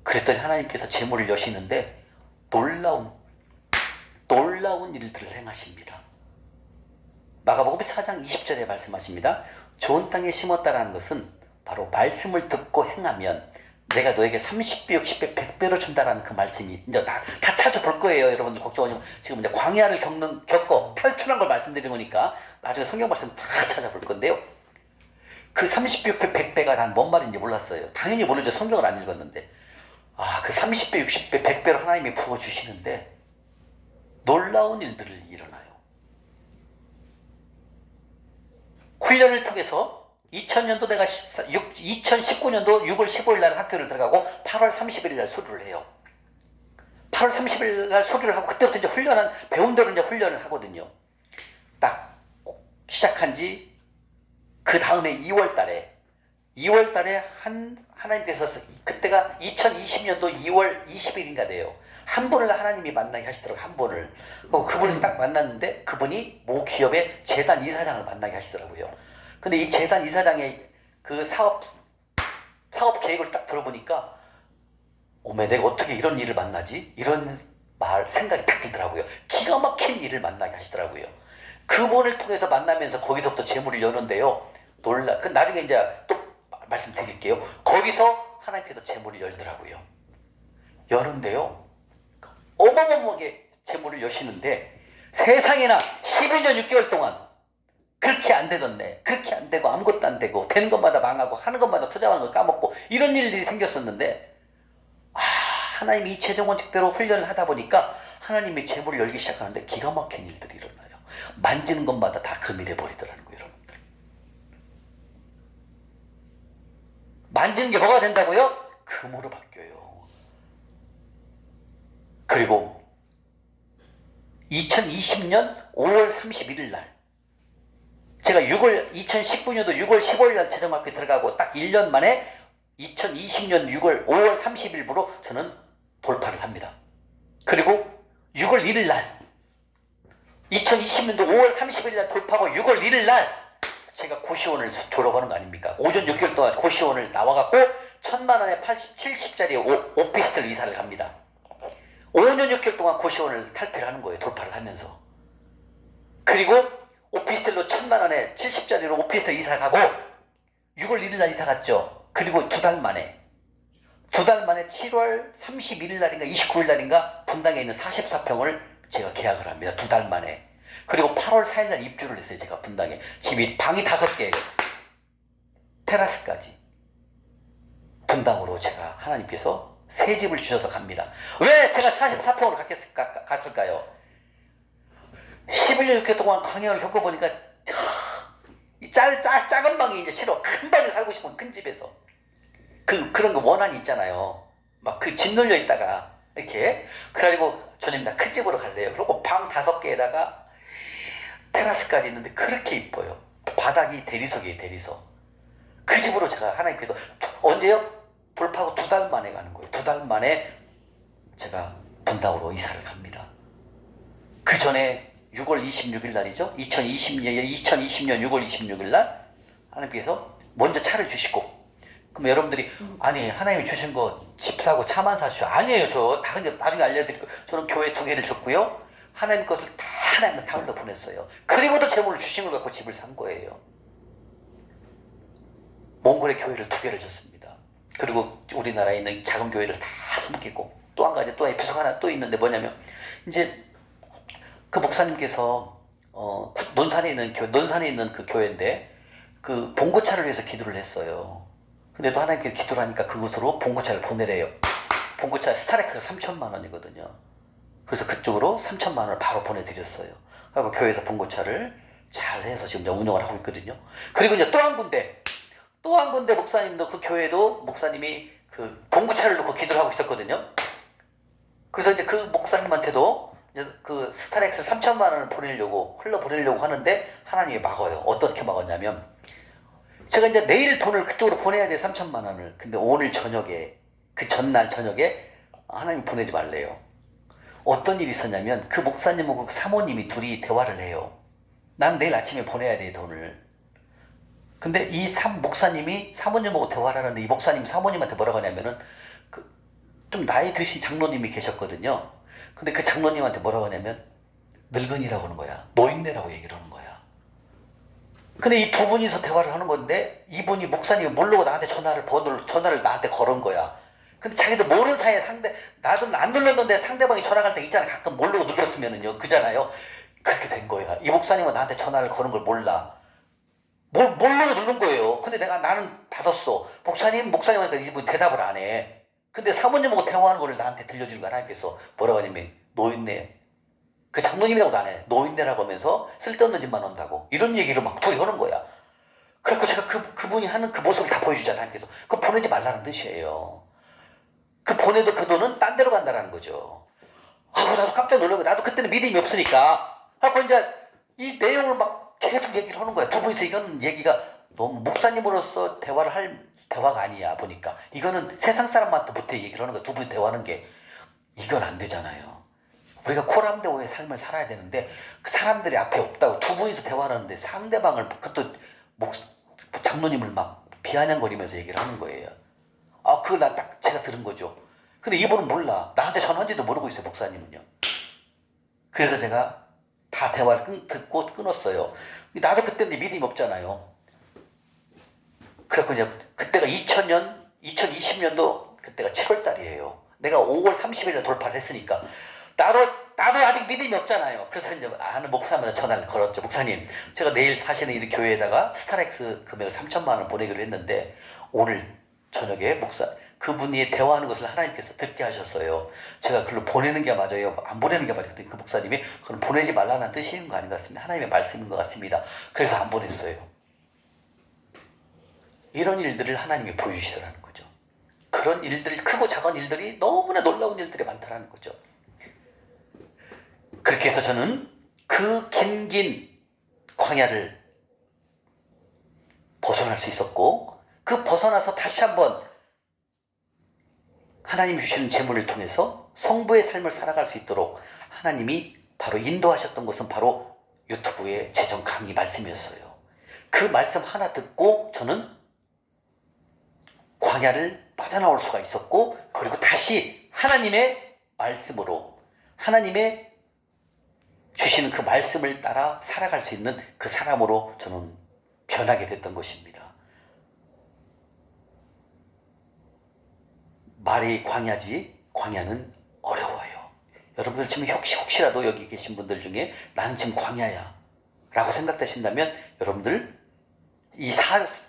그랬더니 하나님께서 재물을 여시는데 놀라운 일들을 행하십니다. 마가복음 4장 20절에 말씀하십니다. 좋은 땅에 심었다라는 것은 바로 말씀을 듣고 행하면 내가 너에게 30배, 60배, 100배로 준다라는 그 말씀이 이제 다 찾아볼 거예요. 여러분들 걱정하지 마시고. 지금 이제 광야를 겪고 탈출한 걸 말씀드리는 거니까 나중에 성경 말씀 다 찾아볼 건데요. 그 30배, 100배가 난 뭔 말인지 몰랐어요. 당연히 모르죠. 성경을 안 읽었는데. 그 30배, 60배, 100배로 하나님이 부어주시는데 놀라운 일들을 일어나요. 훈련을 통해서 2000년도 내가 2019년도 6월 15일 날 학교를 들어가고 8월 30일 날 수료를 해요. 8월 30일 날 수료를 하고 그때부터 이제 배운 대로 이제 훈련을 하거든요. 딱 시작한 지 그 다음에 2월 달에 하나님께서 그때가 2020년도 2월 20일인가 돼요. 한 분을 하나님이 만나게 하시더라고요. 한 분을. 그분을 딱 만났는데 그분이 모 기업의 재단 이사장을 만나게 하시더라고요. 근데 이 재단 이사장의 그 사업 계획을 딱 들어보니까 내가 어떻게 이런 일을 만나지? 이런 생각이 딱 들더라고요. 기가 막힌 일을 만나게 하시더라고요. 그분을 통해서 만나면서 거기서부터 재물을 여는데요. 나중에 이제 또 말씀드릴게요. 거기서 하나님께서 재물을 열더라고요. 여는데요. 어마어마하게 재물을 여시는데 세상에나 11년 6개월 동안 그렇게 안 되던데 그렇게 안 되고 아무것도 안 되고 되는 것마다 망하고 하는 것마다 투자하는 걸 까먹고 이런 일들이 생겼었는데 하나님이 이 최종원칙대로 훈련을 하다 보니까 하나님이 재물을 열기 시작하는데 기가 막힌 일들이 일어나요. 만지는 것마다 다 금이 돼버리더라는 거예요. 여러분들. 만지는 게 뭐가 된다고요? 금으로 바뀌어요. 그리고 2020년 5월 31일 날 제가 2019년도 6월 15일 날 최종학교에 들어가고 딱 1년 만에 2020년 5월 30일부로 저는 돌파를 합니다. 그리고 6월 1일 날 2020년도 5월 30일 날 돌파하고 6월 1일 날 제가 고시원을 졸업하는 거 아닙니까? 오전 6개월 동안 고시원을 나와갖고 1,000만 원에 70짜리 오피스텔 이사를 갑니다. 5년 6개월 동안 고시원을 탈피를 하는 거예요. 돌파를 하면서. 그리고 오피스텔로 1,000만 원에 70짜리로 오피스텔 이사 가고 6월 1일 날 이사 갔죠. 그리고 2달 만에 7월 31일 날인가 29일 날인가 분당에 있는 44평을 제가 계약을 합니다. 2달 만에. 그리고 8월 4일 날 입주를 했어요. 제가 분당에. 방이 5개예요. 테라스까지. 분당으로 제가 하나님께서 새 집을 주셔서 갑니다. 왜 제가 44평으로 갔을까요? 11년 6개월 동안 광야를 겪어보니까 이 작은 방이 이제 싫어. 큰 방에 살고 싶은 큰 집에서. 그런 거 원한이 있잖아요. 막 그 집 놀려 있다가 이렇게. 그래가지고 저녁에 큰 집으로 갈래요. 그리고 방 5개에다가 테라스까지 있는데 그렇게 이뻐요. 바닥이 대리석이에요. 대리석. 그 집으로 제가 하나님께서 언제요? 돌파하고 2달 만에 가는 거예요. 2달 만에 제가 분당으로 이사를 갑니다. 그 전에 6월 26일 날이죠. 2020년 6월 26일 날 하나님께서 먼저 차를 주시고 그럼 여러분들이 아니 하나님이 주신 거 집 사고 차만 사주셔. 아니에요. 저 다른 게 나중에 알려드릴게요. 저는 교회 2개를 줬고요. 하나님 것을 다 하나님한테 다 흘려보냈어요. 그리고도 재물을 주신 걸 갖고 집을 산 거예요. 몽골의 교회를 2개를 줬습니다. 그리고 우리나라에 있는 작은 교회를 다 섬기고 또 한 가지 또 에피소드 하나 또 있는데 뭐냐면 이제 그 목사님께서 논산에 있는 그 교회인데 그 봉고차를 위해서 기도를 했어요. 근데도 하나님께서 기도를 하니까 그곳으로 봉고차를 보내래요. 봉고차 스타렉스가 3,000만 원이거든요. 그래서 그쪽으로 3,000만 원을 바로 보내드렸어요. 그리고 교회에서 봉고차를 잘 해서 지금 운영을 하고 있거든요. 그리고 이제 또 한 군데 목사님도 그 교회도 목사님이 그 봉고차를 놓고 기도를 하고 있었거든요. 그래서 이제 그 목사님한테도 이제 그 스타렉스 3,000만 원을 흘러보내려고 하는데 하나님이 막아요. 어떻게 막았냐면 제가 이제 내일 돈을 그쪽으로 보내야 돼 3,000만 원을. 근데 오늘 저녁에 그 전날 저녁에 하나님 보내지 말래요. 어떤 일이 있었냐면 그 목사님하고 그 사모님이 둘이 대화를 해요. 난 내일 아침에 보내야 돼 돈을. 근데 이 목사님이 사모님하고 대화를 하는데 이 목사님이 사모님한테 뭐라고 하냐면은 좀 나이 드신 장로님이 계셨거든요. 근데 그 장로님한테 뭐라고 하냐면 늙은이라고 하는 거야. 노인네라고 얘기를 하는 거야. 근데 이 두 분이서 대화를 하는 건데 이분이 목사님이 모르고 나한테 전화를 나한테 걸은 거야. 근데 자기도 모르는 사이에 나도 안 눌렀는데 상대방이 전화 갈 때 있잖아. 가끔 모르고 눌렀으면은요. 그잖아요. 그렇게 된 거야. 이 목사님은 나한테 전화를 거는 걸 몰라. 모르고 누른 거예요. 근데 나는 받았어. 목사님 하니까 이분 대답을 안 해. 근데 사모님하고 대화하는 거를 나한테 들려주는 거 하나님께서 뭐라고 하냐면 노인네. 그 장로님이라고도 안 해. 노인네라고 하면서 쓸데없는 짓만 한다고. 이런 얘기를 막 둘이 하는 거야. 그래서 제가 그분이 하는 그 모습을 다 보여주잖아요. 하나님께서. 그거 보내지 말라는 뜻이에요. 그 보내도 그 돈은 딴 데로 간다는 거죠. 나도 깜짝 놀라고 나도 그때는 믿음이 없으니까. 하고 이제 이 내용을 막 계속 얘기를 하는 거야. 두 분이서 이건 얘기가 너무 목사님으로서 대화를 할 대화가 아니야 보니까. 이거는 세상 사람한테 얘기를 하는 거야. 두 분이 대화하는 게. 이건 안 되잖아요. 우리가 코람데오의 삶을 살아야 되는데 그 사람들이 앞에 없다고 두 분이서 대화를 하는데 상대방을 그것도 장로님을 막 비아냥거리면서 얘기를 하는 거예요. 그걸 딱 제가 들은 거죠. 근데 이분은 몰라. 나한테 전화한지도 모르고 있어요. 목사님은요. 그래서 제가 다 대화를 듣고 끊었어요. 나도 그때 믿음이 없잖아요. 그래서 이제 그때가 2020년도 그때가 7월 달이에요. 내가 5월 30일에 돌파를 했으니까 나도 아직 믿음이 없잖아요. 그래서 이제 아는 목사님한테 전화를 걸었죠. 목사님, 제가 내일 사시는 이 교회에다가 스타렉스 금액을 3천만 원 보내기로 했는데 오늘 저녁에 그분이 대화하는 것을 하나님께서 듣게 하셨어요. 제가 글로 보내는 게 맞아요? 안 보내는 게 맞아요? 그 목사님이 그건 보내지 말라는 뜻인 거 아닌 것 같습니다. 하나님의 말씀인 것 같습니다. 그래서 안 보냈어요. 이런 일들을 하나님이 보여주시더라는 거죠. 그런 일들, 크고 작은 일들이 너무나 놀라운 일들이 많다라는 거죠. 그렇게 해서 저는 그 긴 광야를 벗어날 수 있었고 그 벗어나서 다시 한번 하나님이 주시는 재물을 통해서 성부의 삶을 살아갈 수 있도록 하나님이 바로 인도하셨던 것은 바로 유튜브의 재정 강의 말씀이었어요. 그 말씀 하나 듣고 저는 광야를 빠져나올 수가 있었고 그리고 다시 하나님의 말씀으로 하나님의 주시는 그 말씀을 따라 살아갈 수 있는 그 사람으로 저는 변하게 됐던 것입니다. 말이 광야지 광야는 어려워요. 여러분들 지금 혹시라도 여기 계신 분들 중에 나는 지금 광야야 라고 생각되신다면 여러분들 이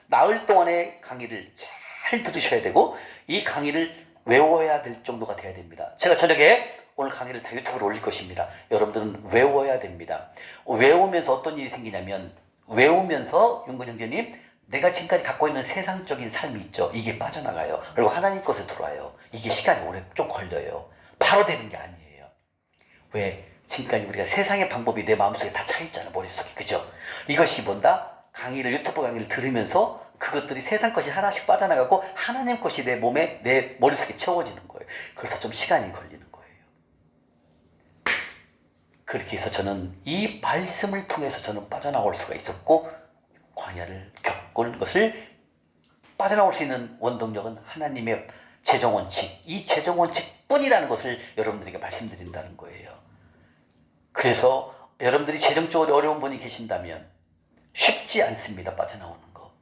나흘 동안의 강의를 잘 들으셔야 되고 이 강의를 외워야 될 정도가 돼야 됩니다. 제가 저녁에 오늘 강의를 다 유튜브로 올릴 것입니다. 여러분들은 외워야 됩니다. 외우면서 어떤 일이 생기냐면 외우면서 윤근 형제님 내가 지금까지 갖고 있는 세상적인 삶이 있죠. 이게 빠져나가요. 그리고 하나님 것에 들어와요. 이게 시간이 좀 걸려요. 바로 되는 게 아니에요. 왜? 지금까지 우리가 세상의 방법이 내 마음속에 다 차있잖아. 머릿속에. 그죠? 이것이 뭔다? 유튜브 강의를 들으면서 그것들이 세상 것이 하나씩 빠져나가고 하나님 것이 내 몸에 내 머릿속에 채워지는 거예요. 그래서 좀 시간이 걸리는 거예요. 그렇게 해서 저는 이 말씀을 통해서 저는 빠져나올 수가 있었고 광야를 겪은 것을 빠져나올 수 있는 원동력은 하나님의 재정원칙, 이 재정원칙뿐이라는 것을 여러분들에게 말씀드린다는 거예요. 그래서 여러분들이 재정적으로 어려운 분이 계신다면 쉽지 않습니다. 빠져나오는 거.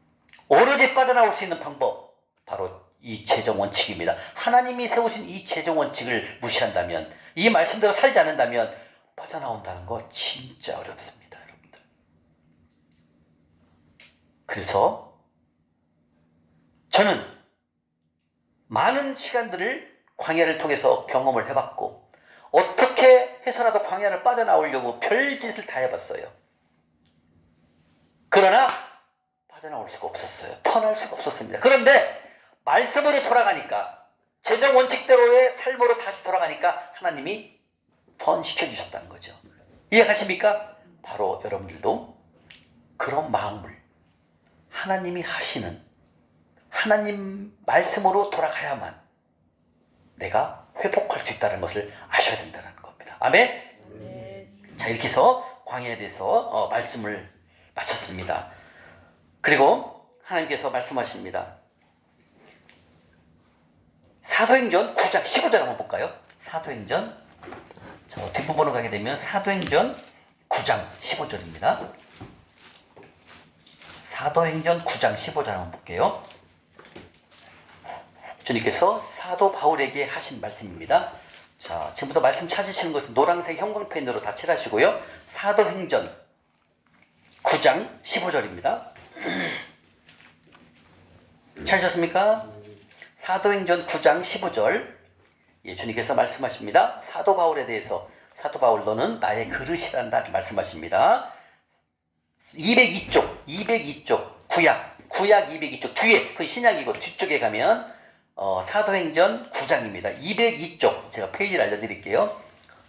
오로지 빠져나올 수 있는 방법 바로 이 재정원칙입니다. 하나님이 세우신 이 재정원칙을 무시한다면 이 말씀대로 살지 않는다면 빠져나온다는 거 진짜 어렵습니다. 여러분들. 그래서 저는 많은 시간들을 광야를 통해서 경험을 해봤고 어떻게 해서라도 광야를 빠져나오려고 별짓을 다 해봤어요. 그러나 빠져나올 수가 없었어요. 터날 수가 없었습니다. 그런데 말씀으로 돌아가니까 재정 원칙대로의 삶으로 다시 돌아가니까 하나님이 턴시켜주셨다는 거죠. 이해가십니까? 바로 여러분들도 그런 마음을 하나님이 하시는 하나님 말씀으로 돌아가야만 내가 회복할 수 있다는 것을 아셔야 된다는 겁니다. 아멘? 네. 자, 이렇게 해서 광야에 대해서 말씀을 마쳤습니다. 그리고 하나님께서 말씀하십니다. 사도행전 9장 15절 한번 볼까요? 사도행전, 뒷부분으로 가게 되면 사도행전 9장 15절입니다. 사도행전 9장 15절 한번 볼게요. 주님께서 사도 바울에게 하신 말씀입니다. 자, 지금부터 말씀 찾으시는 것은 노란색 형광펜으로 다 칠하시고요. 사도행전 9장 15절입니다. 찾으셨습니까? 사도행전 9장 15절. 예, 주님께서 말씀하십니다. 사도 바울에 대해서 사도 바울 너는 나의 그릇이란다 말씀하십니다. 202쪽 구약 202쪽 뒤에 그 신약이고 뒤쪽에 가면 사도행전 9장입니다. 202쪽 제가 페이지를 알려드릴게요.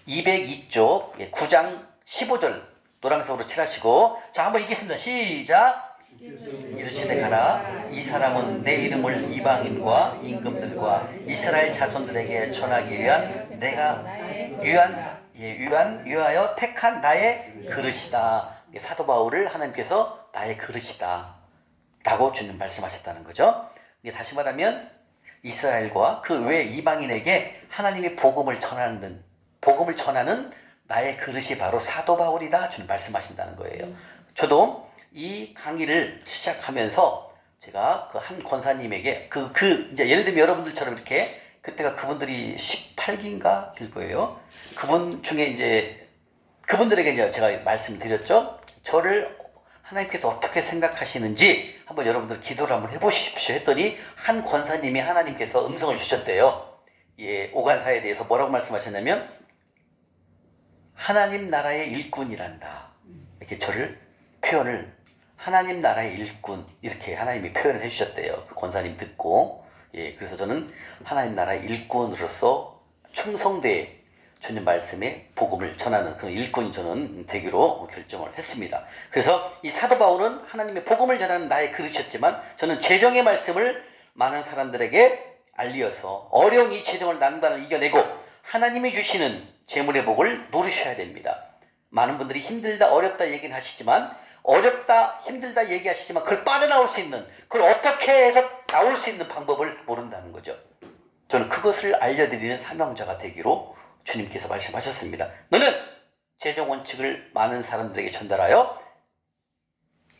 202쪽 예, 9장 15절 노란색으로 칠하시고 자 한번 읽겠습니다. 시작. 이르시되 가라 이 사람은 내 이름을 이방인과 임금들과 이스라엘 자손들에게 전하기 위한 내가 위하여 택한 나의 그릇이다. 사도 바울을 하나님께서 나의 그릇이다 라고 주님 말씀하셨다는 거죠. 다시 말하면 이스라엘과 그 외 이방인에게 하나님의 복음을 전하는 나의 그릇이 바로 사도 바울이다 주님 말씀하신다는 거예요. 저도 이 강의를 시작하면서 제가 그 한 권사님에게 이제 예를 들면 여러분들처럼 이렇게 그때가 그분들이 18기인가 길 거예요. 그분 중에 이제 그분들에게 이제 제가 말씀드렸죠. 저를 하나님께서 어떻게 생각하시는지 한번 여러분들 기도를 한번 해보십시오 했더니 한 권사님이 하나님께서 음성을 주셨대요. 예, 오간사에 대해서 뭐라고 말씀하셨냐면 하나님 나라의 일꾼이란다. 이렇게 저를 표현을 하나님 나라의 일꾼 이렇게 하나님이 표현을 해주셨대요. 그 권사님 듣고 예, 그래서 저는 하나님 나라의 일꾼으로서 충성되게 주님 말씀에 복음을 전하는 그런 일꾼이 저는 되기로 결정을 했습니다. 그래서 이 사도 바울은 하나님의 복음을 전하는 나의 그릇이었지만 저는 재정의 말씀을 많은 사람들에게 알리어서 어려운 이 재정을 난관을 이겨내고 하나님이 주시는 재물의 복을 누리셔야 됩니다. 많은 분들이 힘들다 어렵다 얘기는 하시지만 어렵다 힘들다 얘기하시지만 그걸 빠져나올 수 있는 그걸 어떻게 해서 나올 수 있는 방법을 모른다는 거죠. 저는 그것을 알려드리는 사명자가 되기로 주님께서 말씀하셨습니다. 너는 재정 원칙을 많은 사람들에게 전달하여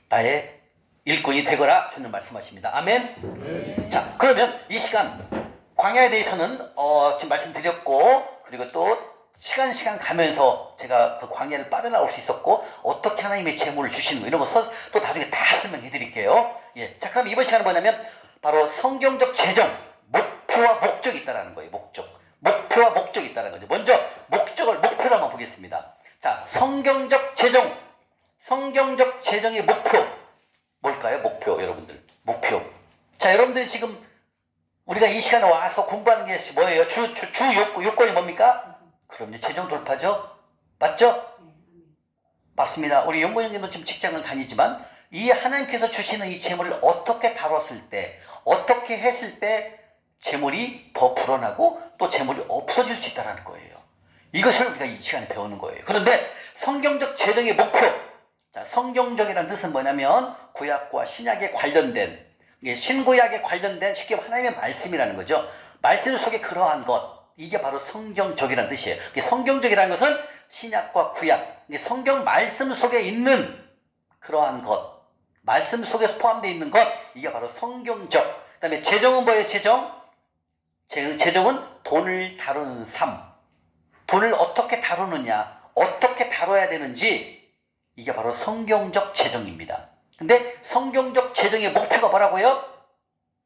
나의 일꾼이 되거라 주님 말씀하십니다. 아멘. 네. 자, 그러면 이 시간 광야에 대해서는 지금 말씀드렸고 그리고 또 시간 가면서 제가 그 광야를 빠져나올 수 있었고 어떻게 하나님의 재물을 주시는 거 이런 거 또 나중에 다 설명해 드릴게요. 예, 자 그럼 이번 시간은 뭐냐면 바로 성경적 재정 목표와 목적이 있다라는 거예요. 목표와 목적이 있다는 거죠. 먼저 목표를 한번 보겠습니다. 자, 성경적 재정의 목표 뭘까요? 목표 여러분들 목표. 자, 여러분들이 지금 우리가 이 시간에 와서 공부하는 게 뭐예요? 주 요건이 뭡니까? 그럼요, 재정 돌파죠. 맞죠? 맞습니다. 우리 연구원님도 지금 직장을 다니지만 이 하나님께서 주시는 이 재물을 어떻게 다뤘을 때, 어떻게 했을 때 재물이 더 불어나고 또 재물이 없어질 수 있다는 거예요. 이것을 우리가 이 시간에 배우는 거예요. 그런데 성경적 재정의 목표, 자, 성경적이라는 뜻은 뭐냐면 구약과 신약에 관련된 신구약에 관련된 쉽게 하나님의 말씀이라는 거죠. 말씀 속에 그러한 것 이게 바로 성경적이라는 뜻이에요. 성경적이라는 것은 신약과 구약 성경 말씀 속에 있는 그러한 것 말씀 속에 포함되어 있는 것 이게 바로 성경적. 그 다음에 재정은 뭐예요? 재정은 돈을 다루는 삶 돈을 어떻게 다루느냐 어떻게 다뤄야 되는지 이게 바로 성경적 재정입니다. 근데 성경적 재정의 목표가 뭐라고요?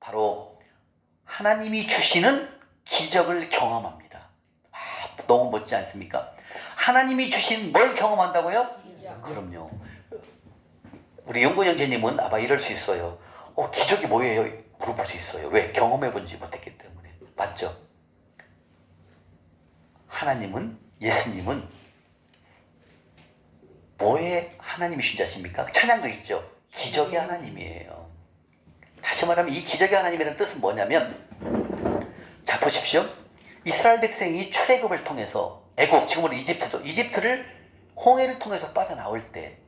바로 하나님이 주시는 기적을 경험합니다. 너무 멋지지 않습니까? 하나님이 주신 뭘 경험한다고요? 기적. 그럼요. 우리 영구 형제님은 아마 이럴 수 있어요. 기적이 뭐예요? 물어볼 수 있어요. 왜? 경험해본지 못했기 때문에. 맞죠? 예수님은 뭐의 하나님이신 자십니까? 찬양도 있죠. 기적의 하나님이에요. 다시 말하면 이 기적의 하나님이라는 뜻은 뭐냐면 자 보십시오. 이스라엘 백성이 출애굽을 통해서 애굽 지금으로 이집트죠. 이집트를 홍해를 통해서 빠져나올 때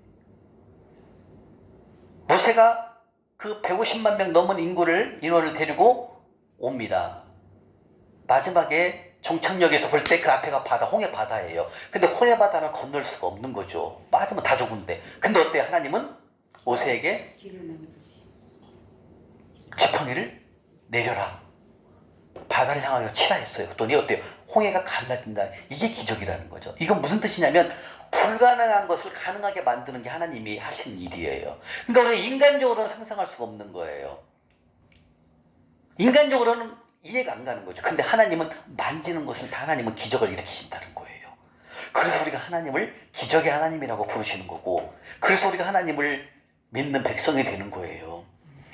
모세가 그 150만 명 넘은 인원을 데리고 옵니다. 마지막에 종착역에서 볼 때 그 앞에가 바다, 홍해 바다예요. 근데 홍해 바다를 건널 수가 없는 거죠. 빠지면 다 죽은데. 근데 어때요? 하나님은 모세에게 지팡이를 내려라. 바다를 향하여 치라 했어요. 그랬더니 어때요? 홍해가 갈라진다. 이게 기적이라는 거죠. 이건 무슨 뜻이냐면 불가능한 것을 가능하게 만드는 게 하나님이 하신 일이에요. 그러니까 우리가 인간적으로는 상상할 수가 없는 거예요. 인간적으로는 이해가 안 가는 거죠. 근데 하나님은 만지는 것을 다 하나님은 기적을 일으키신다는 거예요. 그래서 우리가 하나님을 기적의 하나님이라고 부르시는 거고, 그래서 우리가 하나님을 믿는 백성이 되는 거예요.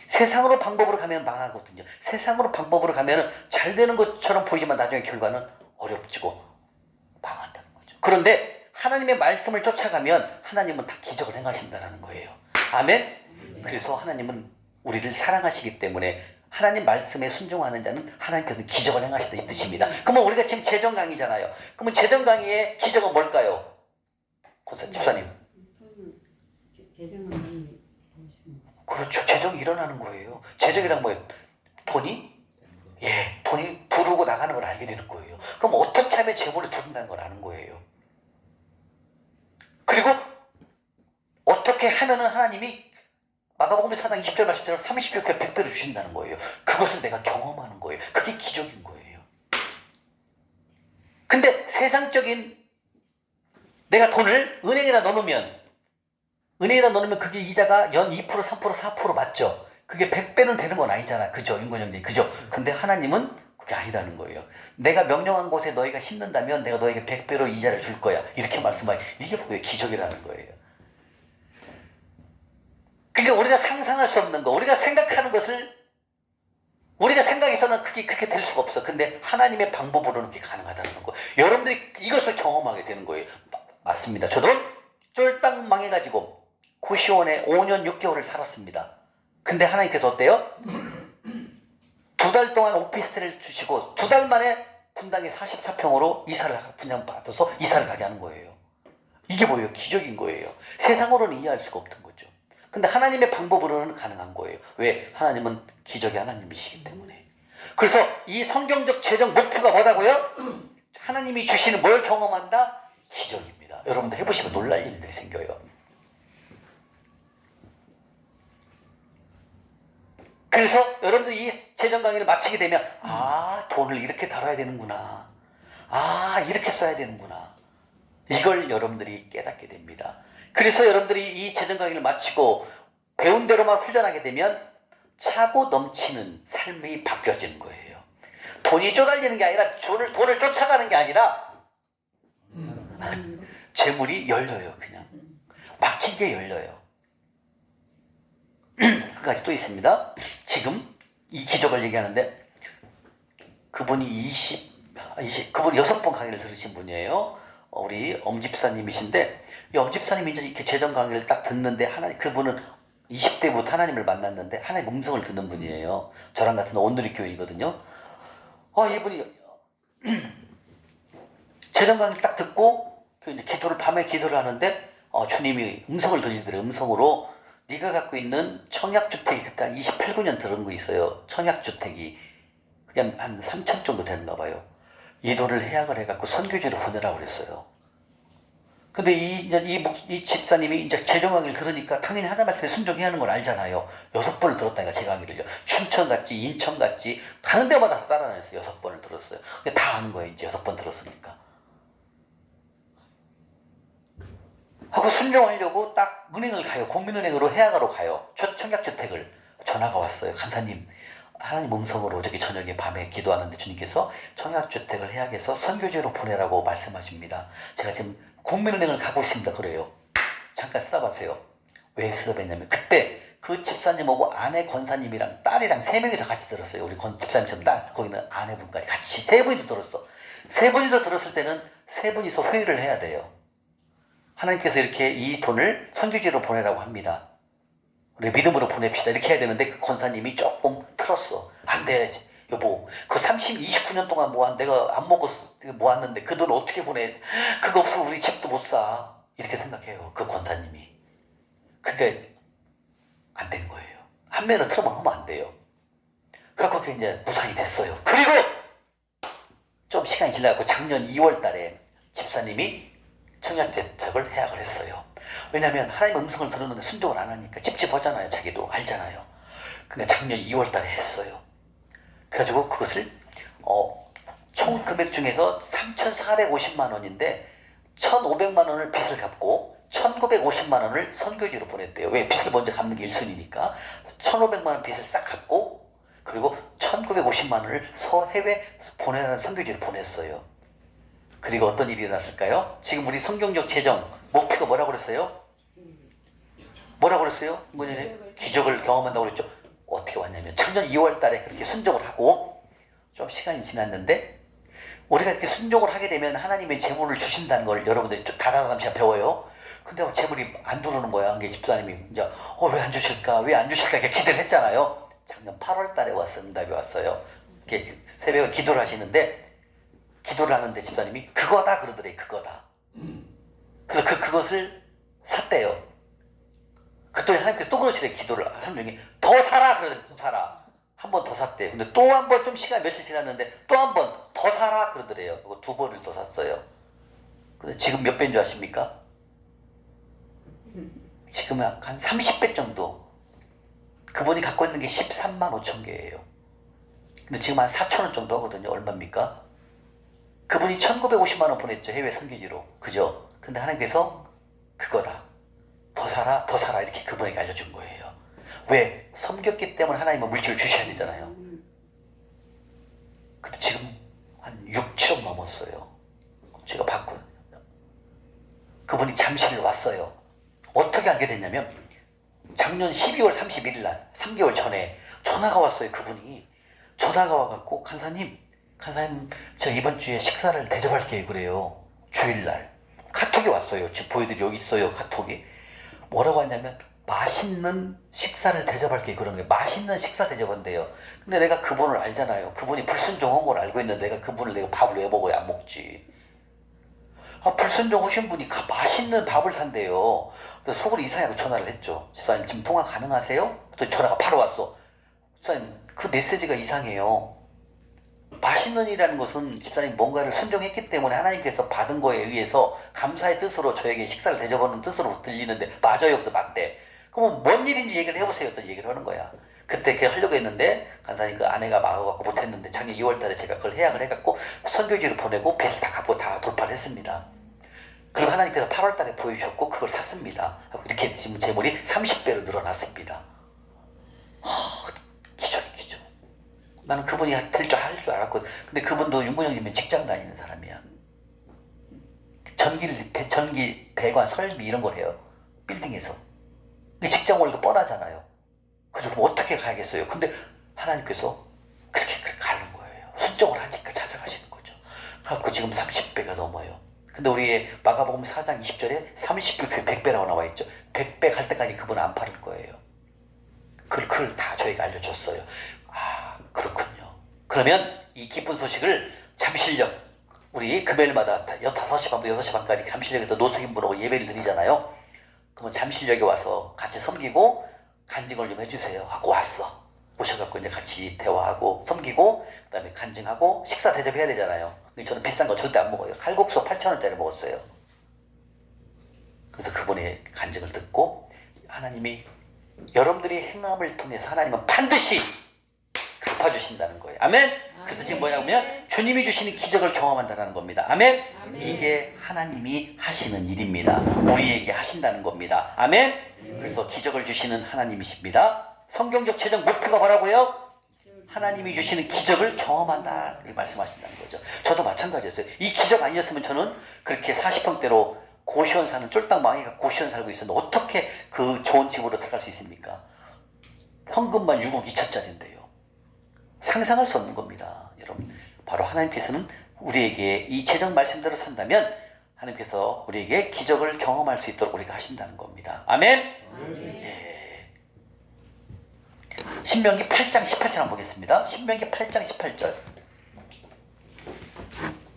세상으로 방법으로 가면 망하거든요. 세상으로 방법으로 가면 잘 되는 것처럼 보이지만 나중에 결과는 어렵지고 망한다는 거죠. 그런데 하나님의 말씀을 쫓아가면 하나님은 다 기적을 행하신다는 거예요. 아멘? 그래서 하나님은 우리를 사랑하시기 때문에 하나님 말씀에 순종하는 자는 하나님께서 기적을 행하시다 이 뜻입니다. 그러면 우리가 지금 재정 강의잖아요. 그러면 재정 강의의 기적은 뭘까요? 집사님. 재정은 많이 그렇죠. 재정이 일어나는 거예요. 재정이란 뭐예요? 돈이? 예, 돈이 두르고 나가는 걸 알게 되는 거예요. 그럼 어떻게 하면 재물을 두른다는 걸 아는 거예요. 그리고 어떻게 하면은 하나님이 마가복음 4장 20절 말씀처럼 30배, 100배로 주신다는 거예요. 그것을 내가 경험하는 거예요. 그게 기적인 거예요. 근데 세상적인 내가 돈을 은행에다 넣어놓으면 그게 이자가 연 2%, 3%, 4% 맞죠? 그게 100배는 되는 건 아니잖아. 그죠? 인권정리. 그죠? 근데 하나님은 그게 아니라는 거예요. 내가 명령한 곳에 너희가 심는다면 내가 너에게 100배로 이자를 줄 거야. 이렇게 말씀하여. 이게 뭐예요? 기적이라는 거예요. 그러니까 우리가 상상할 수 없는 거, 우리가 생각하는 것을 우리가 생각해서는 그게 그렇게 될 수가 없어. 근데 하나님의 방법으로는 그게 가능하다는 거. 여러분들이 이것을 경험하게 되는 거예요. 맞습니다. 저도 쫄딱 망해가지고 고시원에 5년 6개월을 살았습니다. 근데 하나님께서 어때요? 2달 동안 오피스텔을 주시고 2달 만에 분당에 44평으로 분양 받아서 이사를 가게 하는 거예요. 이게 뭐예요? 기적인 거예요. 세상으로는 이해할 수가 없던 거죠. 근데 하나님의 방법으로는 가능한 거예요. 왜? 하나님은 기적의 하나님이시기 때문에. 그래서 이 성경적 재정 목표가 뭐라고요? 하나님이 주시는 뭘 경험한다? 기적입니다. 여러분들 해보시면 놀랄 일들이 생겨요. 그래서 여러분들 이 재정 강의를 마치게 되면 돈을 이렇게 다뤄야 되는구나. 이렇게 써야 되는구나. 이걸 여러분들이 깨닫게 됩니다. 그래서 여러분들이 이 재정 강의를 마치고 배운 대로만 후전하게 되면 차고 넘치는 삶이 바뀌어지는 거예요. 돈이 쪼달리는 게 아니라 돈을 쫓아가는 게 아니라 재물이 열려요. 그냥 막히게 열려요. 한 가지 또 있습니다. 지금 이 기적을 얘기하는데 그분이 그분 6번 강의를 들으신 분이에요. 우리 엄집사님이신데 이 엄집사님이 이제 이렇게 재정 강의를 딱 듣는데 그분은 20대부터 하나님을 만났는데 하나님 음성을 듣는 분이에요. 저랑 같은 온누리 교회이거든요. 이분이 재정 강의를 딱 듣고 이제 밤에 기도를 하는데 주님이 음성을 들리더래요. 음성으로 네가 갖고 있는 청약주택이 그때 한 28, 9년 들은 거 있어요. 청약주택이 그냥 한 3천 정도 되는가 봐요. 이 돈을 해약을 해갖고 선교지로 보내라고 그랬어요. 근데 이 집사님이 이제 재정 강의를 들으니까 당연히 하나님 말씀에 순종해야 하는 걸 알잖아요. 6번을 들었다니까 제 강의를요. 춘천 갔지, 인천 갔지, 가는 데마다 따라다녔어요. 6번을 들었어요. 다 아는 거예요. 이제 6번 들었으니까. 하고 순종하려고 딱 은행을 가요. 국민은행으로 해약하러 가요. 청약주택을. 전화가 왔어요. 간사님, 하나님 음성으로 어저께 저녁에 밤에 기도하는데 주님께서 청약주택을 해약해서 선교지로 보내라고 말씀하십니다. 제가 지금 국민은행을 가고 있습니다. 그래요. 잠깐 쓰다봤어요. 왜 쓰다봤냐면 그때 그 집사님하고 아내 권사님이랑 딸이랑 3명이서 같이 들었어요. 우리 집사님처럼 거기는 아내분까지 같이 3분이서 들었어. 3분이서 들었을 때는 3분이서 회의를 해야 돼요. 하나님께서 이렇게 이 돈을 선교지로 보내라고 합니다. 우리 믿음으로 보냅시다. 이렇게 해야 되는데 그 권사님이 조금 틀었어. 안 돼야지. 여보, 그 29년 동안 내가 안 먹고 모았는데 그 돈 어떻게 보내? 그거 없으면 우리 집도 못 사. 이렇게 생각해요. 그 권사님이. 그게 안 된 거예요. 한면을 틀어만 하면 안 돼요. 그래서 그게 이제 무산이 됐어요. 그리고 좀 시간이 지나고 작년 2월 달에 집사님이 청약대책을 해약을 했어요. 왜냐하면 하나님의 음성을 들었는데 순종을 안 하니까 찝찝하잖아요. 자기도 알잖아요. 그러니까 작년 2월 달에 했어요. 그래가지고 그것을 총 금액 중에서 3,450만 원인데 1,500만 원을 빚을 갚고 1,950만 원을 선교지로 보냈대요. 왜? 빚을 먼저 갚는 게 1순위니까 1,500만 원 빚을 싹 갚고 그리고 1,950만 원을 해외 보내라는 선교지로 보냈어요. 그리고 어떤 일이 일어났을까요? 지금 우리 성경적 재정 목표가 뭐라고 그랬어요? 뭐라고 그랬어요? 기적을 경험한다고 그랬죠. 어떻게 왔냐면 작년 2월 달에 그렇게 순종을 하고 좀 시간이 지났는데 우리가 이렇게 순종을 하게 되면 하나님의 재물을 주신다는 걸 여러분들이 좀 다다다면서 배워요. 근데 재물이 안 들어오는 거야. 그게 집사님이 이제 왜 안 주실까? 왜 안 주실까? 이렇게 기대를 했잖아요. 작년 8월 달에 와서 응답이 왔어요. 이렇게 새벽에 기도를 하시는데 기도를 하는데 집사님이 그거다 그러더래. 그거다. 그래서 그것을 샀대요. 그랬더니 하나님께서 또 그러시래. 기도를 하는 중에 더 사라 그러더니 더 사라. 한 번 더 샀대요. 근데 또 한 번 좀 시간 며칠 지났는데 또 한 번 더 사라 그러더래요. 그거 2번을 더 샀어요. 근데 지금 몇 배인 줄 아십니까? 지금 한 30배 정도. 그분이 갖고 있는 게 13만 5천 개예요. 근데 지금 한 4천 원 정도 하거든요. 얼마입니까? 그분이 1,950만 원 보냈죠. 해외 선교지로. 그죠? 근데 하나님께서 그거다. 더 사라 이렇게 그분에게 알려준 거예요. 왜? 섬겼기 때문에 하나님은 물질을 주셔야 되잖아요. 근데 지금 한 6, 7억 넘었어요. 제가 봤거든요. 그분이 잠실 왔어요. 어떻게 알게 됐냐면 작년 12월 31일 날 3개월 전에 전화가 왔어요. 그분이 전화가 와갖고 간사님 제가 이번 주에 식사를 대접할게요 그래요. 주일날 카톡이 왔어요. 지금 보여드리 여기 있어요. 카톡이 뭐라고 하냐면 맛있는 식사를 대접할게요 그런 거예요. 맛있는 식사 대접한대요. 근데 내가 그분을 알잖아요. 그분이 불순종한 걸 알고 있는데 내가 그분을 내가 밥을 왜 먹어야 안 먹지. 불순종 오신 분이 맛있는 밥을 산대요. 그래서 속으로 이상하게 전화를 했죠. 집사님 지금 통화 가능하세요? 또 전화가 바로 왔어. 집사님 그 메시지가 이상해요. 맛있는 이라는 것은 집사님 뭔가를 순종했기 때문에 하나님께서 받은 거에 의해서 감사의 뜻으로 저에게 식사를 대접하는 뜻으로 들리는데 맞아요. 그 맞대. 그럼 뭔 일인지 얘기를 해보세요. 또 얘기를 하는 거야. 그때 그렇게 하려고 했는데 간사님 그 아내가 막아갖고 못했는데 작년 2월 달에 제가 그걸 해약을 해갖고 선교지로 보내고 빚을 다 갚고 다 돌파를 했습니다. 그리고 하나님께서 8월 달에 보여주셨고 그걸 샀습니다. 이렇게 지금 재물이 30배로 늘어났습니다. 기적이 기적. 나는 그분이 될 줄 알았거든. 근데 그분도 윤근영님은 직장 다니는 사람이야. 전기, 배관, 설비 이런 걸 해요. 빌딩에서. 근데 직장 월급 뻔하잖아요. 그래서 그럼 어떻게 가야겠어요? 근데 하나님께서 그렇게 가는 거예요. 순종을 하니까 찾아가시는 거죠. 그래서 지금 30배가 넘어요. 근데 우리 마가복음 4장 20절에 30배, 100배라고 나와 있죠. 100배 갈 때까지 그분은 안 팔을 거예요. 그걸 다 저희가 알려줬어요. 그렇군요. 그러면 이 기쁜 소식을 잠실역 우리 금요일마다 5시 반부터 6시 반까지 잠실역에서 노숙인분하고 예배를 드리잖아요. 그러면 잠실역에 와서 같이 섬기고 간증을 좀 해주세요 하고 왔어. 오셔갖고 이제 같이 대화하고 섬기고 그 다음에 간증하고 식사 대접해야 되잖아요. 근데 저는 비싼 거 절대 안 먹어요. 칼국수 8,000원짜리 먹었어요. 그래서 그분의 간증을 듣고 하나님이 여러분들이 행함을 통해서 하나님은 반드시 갚아주신다는 거예요. 아멘? 그래서 지금 뭐냐면 주님이 주시는 기적을 경험한다는 겁니다. 아멘? 이게 하나님이 하시는 일입니다. 우리에게 하신다는 겁니다. 아멘? 그래서 기적을 주시는 하나님이십니다. 성경적 최종 목표가 뭐라고요? 하나님이 주시는 기적을 경험한다 이렇게 말씀하신다는 거죠. 저도 마찬가지였어요. 이 기적 아니었으면 저는 그렇게 40평대로 고시원 사는 쫄딱 망해가 고시원 살고 있었는데 어떻게 그 좋은 집으로 들어갈 수 있습니까? 현금만 6억 2천짜리인데요. 상상할 수 없는 겁니다. 여러분 바로 하나님께서는 우리에게 이 재정 말씀대로 산다면 하나님께서 우리에게 기적을 경험할 수 있도록 우리가 하신다는 겁니다. 아멘? 네. 신명기 8장 18절 한번 보겠습니다. 신명기 8장 18절.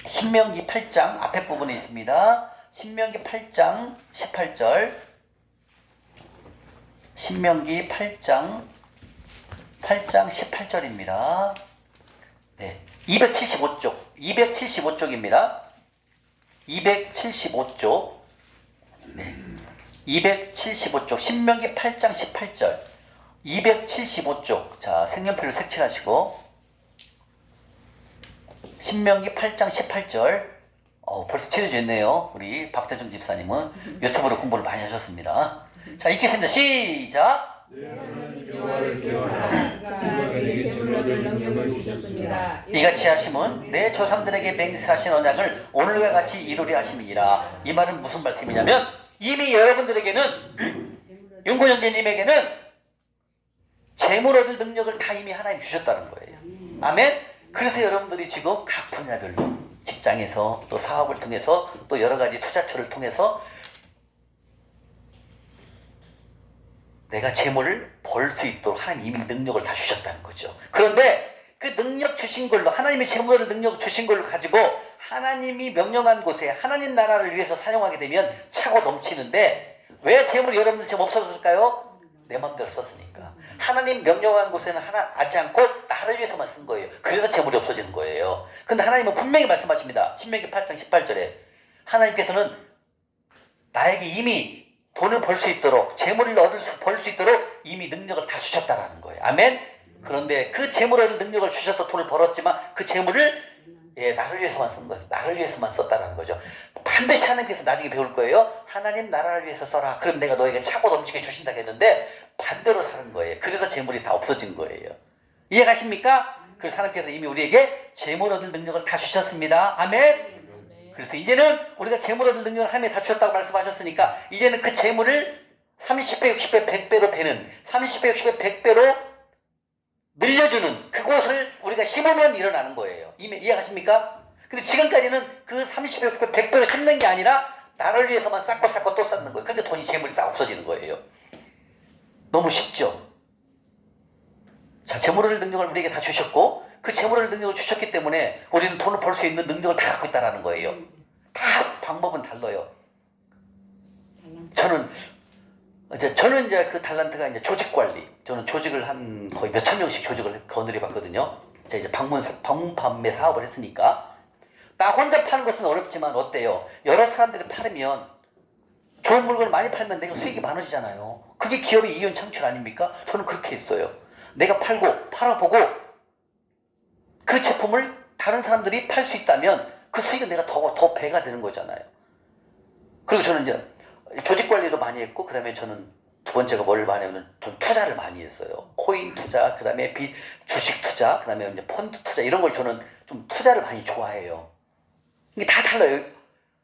신명기 8장 앞에 부분에 있습니다. 신명기 8장 18절. 신명기 8장 8장 18절입니다. 네, 275쪽, 275쪽입니다. 275쪽, 네, 275쪽, 신명기 8장 18절, 275쪽. 자, 색연필로 색칠하시고, 신명기 8장 18절. 벌써 칠해졌네요. 우리 박대중 집사님은 유튜브로 공부를 많이 하셨습니다. 자, 읽겠습니다. 시작. 하나님 여호와를 기억하라. 그가 내게 제물로 얻을 능력을 주셨습니다. 이같이 하심은 내 조상들에게 맹세하신 언약을 오늘과 같이 이루리 하심이니라. 이 말은 무슨 말씀이냐면 이미 여러분들에게는 윤고영재님에게는 제물 얻을 능력을 다 이미 하나님 주셨다는 거예요. 아멘. 그래서 여러분들이 지금 각 분야별로 직장에서 또 사업을 통해서 또 여러 가지 투자처를 통해서 내가 재물을 벌 수 있도록 하나님 이미 능력을 다 주셨다는 거죠. 그런데 그 능력 주신 걸로 하나님의 재물을 능력 주신 걸로 가지고 하나님이 명령한 곳에 하나님 나라를 위해서 사용하게 되면 차고 넘치는데 왜 재물이 여러분들 지금 없어졌을까요? 내 마음대로 썼으니까. 하나님 명령한 곳에는 하나 하지 않고 나를 위해서만 쓴 거예요. 그래서 재물이 없어지는 거예요. 근데 하나님은 분명히 말씀하십니다. 신명기 8장 18절에 하나님께서는 나에게 이미 돈을 벌 수 있도록 재물을 벌 수 있도록 이미 능력을 다 주셨다라는 거예요. 아멘. 그런데 그 재물을 얻을 능력을 주셔서 돈을 벌었지만 그 재물을 나를 위해서만 쓴 거예요. 나를 위해서만 썼다라는 거죠. 반드시 하나님께서 나중에 배울 거예요. 하나님 나라를 위해서 써라. 그럼 내가 너에게 차고 넘치게 주신다고 했는데 반대로 사는 거예요. 그래서 재물이 다 없어진 거예요. 이해가십니까? 그래서 하나님께서 이미 우리에게 재물 얻을 능력을 다 주셨습니다. 아멘. 그래서 이제는 우리가 재물 얻을 능력을 하나님이 다 주셨다고 말씀하셨으니까 이제는 그 재물을 30배, 60배, 100배로 되는 30배, 60배, 100배로 늘려주는 그곳을 우리가 심으면 일어나는 거예요. 이해가십니까? 근데 지금까지는 그 30배, 60배, 100배로 심는 게 아니라 나를 위해서만 쌓고 또 쌓는 거예요. 근데 돈이 재물이 싹 없어지는 거예요. 너무 쉽죠? 자, 재물 얻을 능력을 우리에게 다 주셨고 그 재물 얻을 능력을 주셨기 때문에 우리는 돈을 벌 수 있는 능력을 다 갖고 있다는 거예요. 다 방법은 달라요. 저는 이제 그 달란트가 이제 조직 관리. 저는 조직을 한 거의 몇천 명씩 조직을 거느려 봤거든요. 제가 이제 방문 판매 사업을 했으니까. 나 혼자 파는 것은 어렵지만 어때요? 여러 사람들이 팔으면 좋은 물건을 많이 팔면 내가 수익이 많아지잖아요. 그게 기업의 이윤 창출 아닙니까? 저는 그렇게 했어요. 내가 팔아보고 그 제품을 다른 사람들이 팔 수 있다면 그 수익은 내가 더 배가 되는 거잖아요. 그리고 저는 이제 조직 관리도 많이 했고, 그 다음에 저는 두 번째가 뭘 많이 하면 전 투자를 많이 했어요. 코인 투자, 그 다음에 주식 투자, 그 다음에 이제 펀드 투자 이런 걸 저는 좀 투자를 많이 좋아해요. 이게 다 달라요.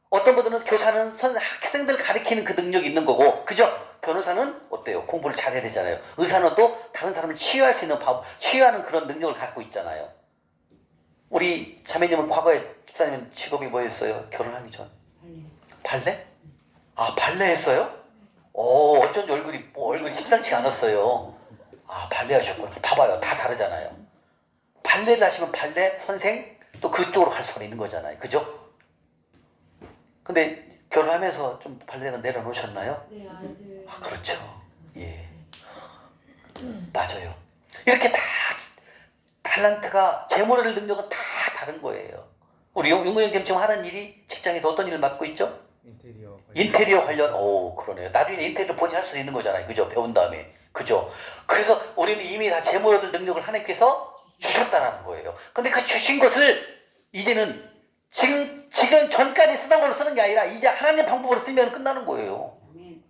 어떤 분들은 교사는 학생들 가르치는 그 능력이 있는 거고, 그죠? 변호사는 어때요? 공부를 잘해야 되잖아요. 의사는 또 다른 사람을 치유할 수 있는 치유하는 그런 능력을 갖고 있잖아요. 우리 자매님은 과거에 집사님은 직업이 뭐였어요? 결혼하기 전? 발레? 아, 발레 했어요? 어쩐지 얼굴이 심상치 않았어요. 아, 발레 하셨구나. 봐봐요. 다 다르잖아요. 발레를 하시면 발레 선생 또 그쪽으로 갈 수가 있는 거잖아요. 그죠? 근데 결혼하면서 좀 발레는 내려놓으셨나요? 네, 아이들. 아, 그렇죠. 예. 맞아요. 이렇게 다 탤런트가 재물 얻을 능력은 다 다른 거예요. 우리 용근형 지금 하는 일이 직장에서 어떤 일을 맡고 있죠? 인테리어 관련. 그러네요. 나중에 인테리어 본인이 할 수 있는 거잖아요. 그죠? 배운 다음에. 그죠? 그래서 우리는 이미 다 재물 얻을 능력을 하나님께서 주셨다는 거예요. 근데 그 주신 것을 이제는 지금 전까지 쓰던 걸로 쓰는 게 아니라 이제 하나님 방법으로 쓰면 끝나는 거예요.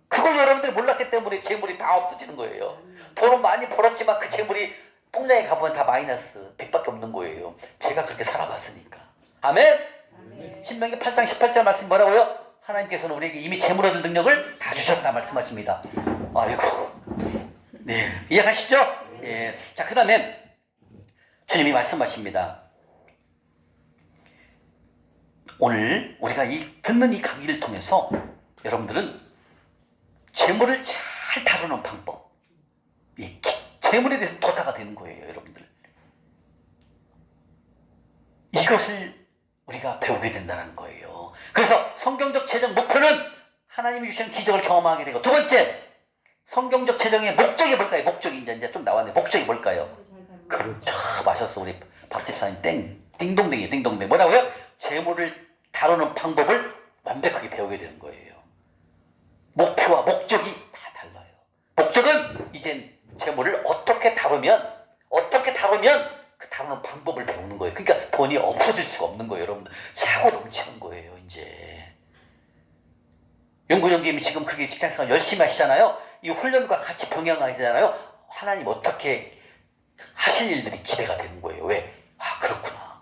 그걸 여러분들이 몰랐기 때문에 재물이 다 없어지는 거예요. 돈은 많이 벌었지만 그 재물이 통장에 가보면 다 마이너스 100밖에 없는 거예요. 제가 그렇게 살아봤으니까. 아멘? 아멘. 신명기 8장 18절 말씀 뭐라고요? 하나님께서는 우리에게 이미 재물 얻을 능력을 다 주셨다 말씀하십니다. 아이고. 네. 이해가시죠? 예. 자, 그 다음에 주님이 말씀하십니다. 오늘 우리가 듣는 이 강의를 통해서 여러분들은 재물을 잘 다루는 방법, 재물에 대해서 도사가 되는 거예요, 여러분들. 이것을 우리가 배우게 된다는 거예요. 그래서 성경적 최종 목표는 하나님이 주시는 기적을 경험하게 되고, 두 번째, 성경적 재정의 목적이 뭘까요? 목적이 이제 좀 나왔네. 목적이 뭘까요? 그렇죠. 마셨어. 우리 박 집사님 띵동댕이 띵동댕. 뭐라고요? 재물을 다루는 방법을 완벽하게 배우게 되는 거예요. 목표와 목적이 다 달라요. 목적은 이젠 재물을 어떻게 다루면 그 다루는 방법을 배우는 거예요. 그러니까 돈이 없어질 수가 없는 거예요. 여러분들 사고 넘치는 거예요. 이제 연구정님이 지금 그렇게 직장생활 열심히 하시잖아요. 이 훈련과 같이 병행하시잖아요. 하나님 어떻게 하실 일들이 기대가 되는 거예요. 왜? 아, 그렇구나.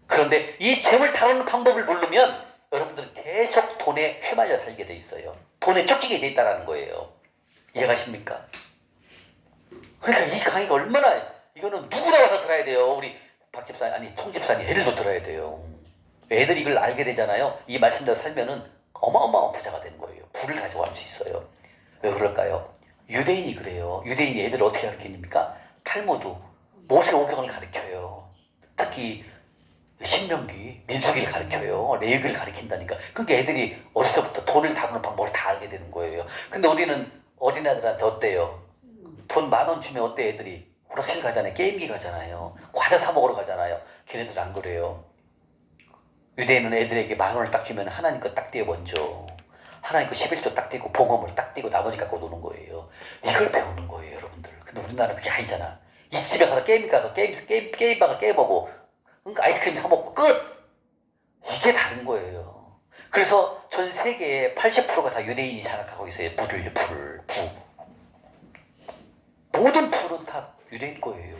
그런데 이 재물 다루는 방법을 모르면 여러분들은 계속 돈에 휘말려 살게 돼 있어요. 돈에 쫓기게 돼 있다는 거예요. 이해가십니까? 그러니까 이 강의가 얼마나, 이거는 누구나 와서 들어야 돼요. 우리 박 집사님, 아니 송 집사님, 애들도 들어야 돼요. 애들이 이걸 알게 되잖아요. 이 말씀대로 살면은 어마어마한 부자가 되는 거예요. 부를 가져갈 수 있어요. 왜 그럴까요? 유대인이 그래요. 유대인이 애들을 어떻게 가르칩니까? 탈무드, 모세오경을 가르쳐요. 특히 신명기, 민수기를 가르쳐요. 레위기를 가르친다니까. 그러니까 애들이 어렸을 때부터 돈을 다루는 방법을 다 알게 되는 거예요. 근데 우리는 어린애들한테 어때요? 돈 10,000원 주면 어때? 애들이 오락실 가잖아요. 게임기 가잖아요. 과자 사 먹으러 가잖아요. 걔네들 안 그래요. 유대인은 애들에게 10,000원을 딱 주면 하나님 거 딱 떼어 먼저. 하나님 거 11조 딱 떼고 봉헌을 딱 떼고 나머지 갖고 노는 거예요. 이걸 배우는 거예요, 여러분들. 근데 우리나라는 그게 아니잖아. 이 집에 가서 게임방을 깨보고 그러니까 아이스크림 사 먹고 끝. 이게 다른 거예요. 그래서 전 세계의 80%가 다 유대인이 장악하고 있어요. 불. 모든 불은 다 유대인 거예요.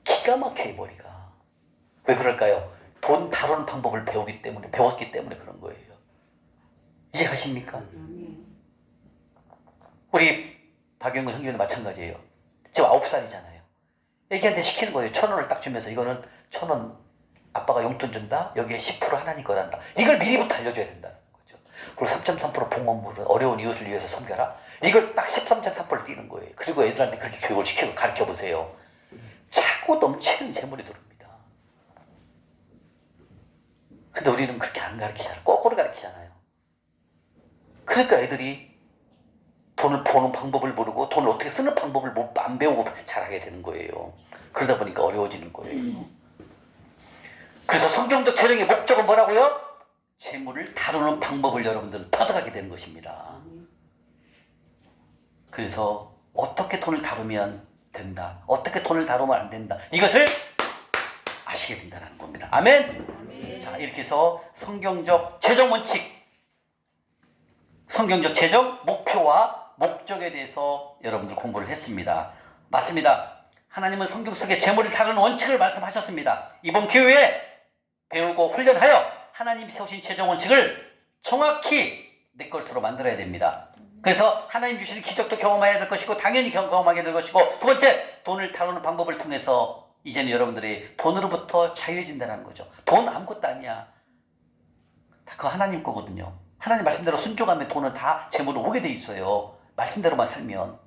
기가 막혀요, 머리가. 왜 그럴까요? 돈 다루는 방법을 배웠기 때문에 그런 거예요. 이해가십니까? 우리 박영근 형님도 마찬가지예요. 지금 9살이잖아요. 애기한테 시키는 거예요. 1,000원을 딱 주면서 이거는 1,000원 아빠가 용돈 준다. 여기에 10% 하나님 거란다. 이걸 미리부터 알려줘야 된다는 거죠. 그리고 3.3% 봉헌물은 어려운 이웃을 위해서 섬겨라. 이걸 딱 13.3%를 띄는 거예요. 그리고 애들한테 그렇게 교육을 시키고 가르쳐 보세요. 차고 넘치는 재물이 들어옵니다. 근데 우리는 그렇게 안 가르치잖아요. 거꾸로 가르치잖아요. 그러니까 애들이 돈을 버는 방법을 모르고 돈을 어떻게 쓰는 방법을 안 배우고 잘하게 되는 거예요. 그러다 보니까 어려워지는 거예요. 그래서 성경적 재정의 목적은 뭐라고요? 재물을 다루는 방법을 여러분들은 터득하게 되는 것입니다. 그래서 어떻게 돈을 다루면 된다. 어떻게 돈을 다루면 안 된다. 이것을 아시게 된다는 겁니다. 아멘? 자, 이렇게 해서 성경적 재정 원칙, 성경적 재정 목표와 목적에 대해서 여러분들 공부를 했습니다. 맞습니다. 하나님은 성경 속에 재물을 다루는 원칙을 말씀하셨습니다. 이번 기회에 배우고 훈련하여 하나님이 세우신 재정 원칙을 정확히 내 것으로 만들어야 됩니다. 그래서 하나님 주시는 기적도 경험해야 될 것이고 당연히 경험하게 될 것이고 두 번째, 돈을 다루는 방법을 통해서 이제는 여러분들이 돈으로부터 자유해진다는 거죠. 돈 아무것도 아니야. 다 그거 하나님 거거든요. 하나님 말씀대로 순종하면 돈은 다 재물로 오게 돼 있어요. 말씀대로만 살면.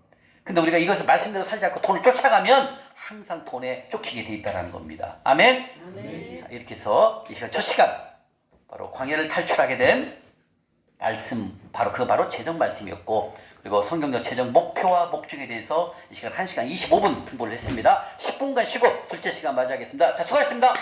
근데 우리가 이것을 말씀대로 살지 않고 돈을 쫓아가면 항상 돈에 쫓기게 돼 있다는 겁니다. 아멘? 자, 이렇게 해서 이 시간 첫 시간 바로 광야를 탈출하게 된 말씀, 바로 재정 말씀이었고, 그리고 성경적 재정 목표와 목적에 대해서 이 시간 1시간 25분 공부를 했습니다. 10분간 쉬고 둘째 시간 맞이하겠습니다. 자, 수고하셨습니다.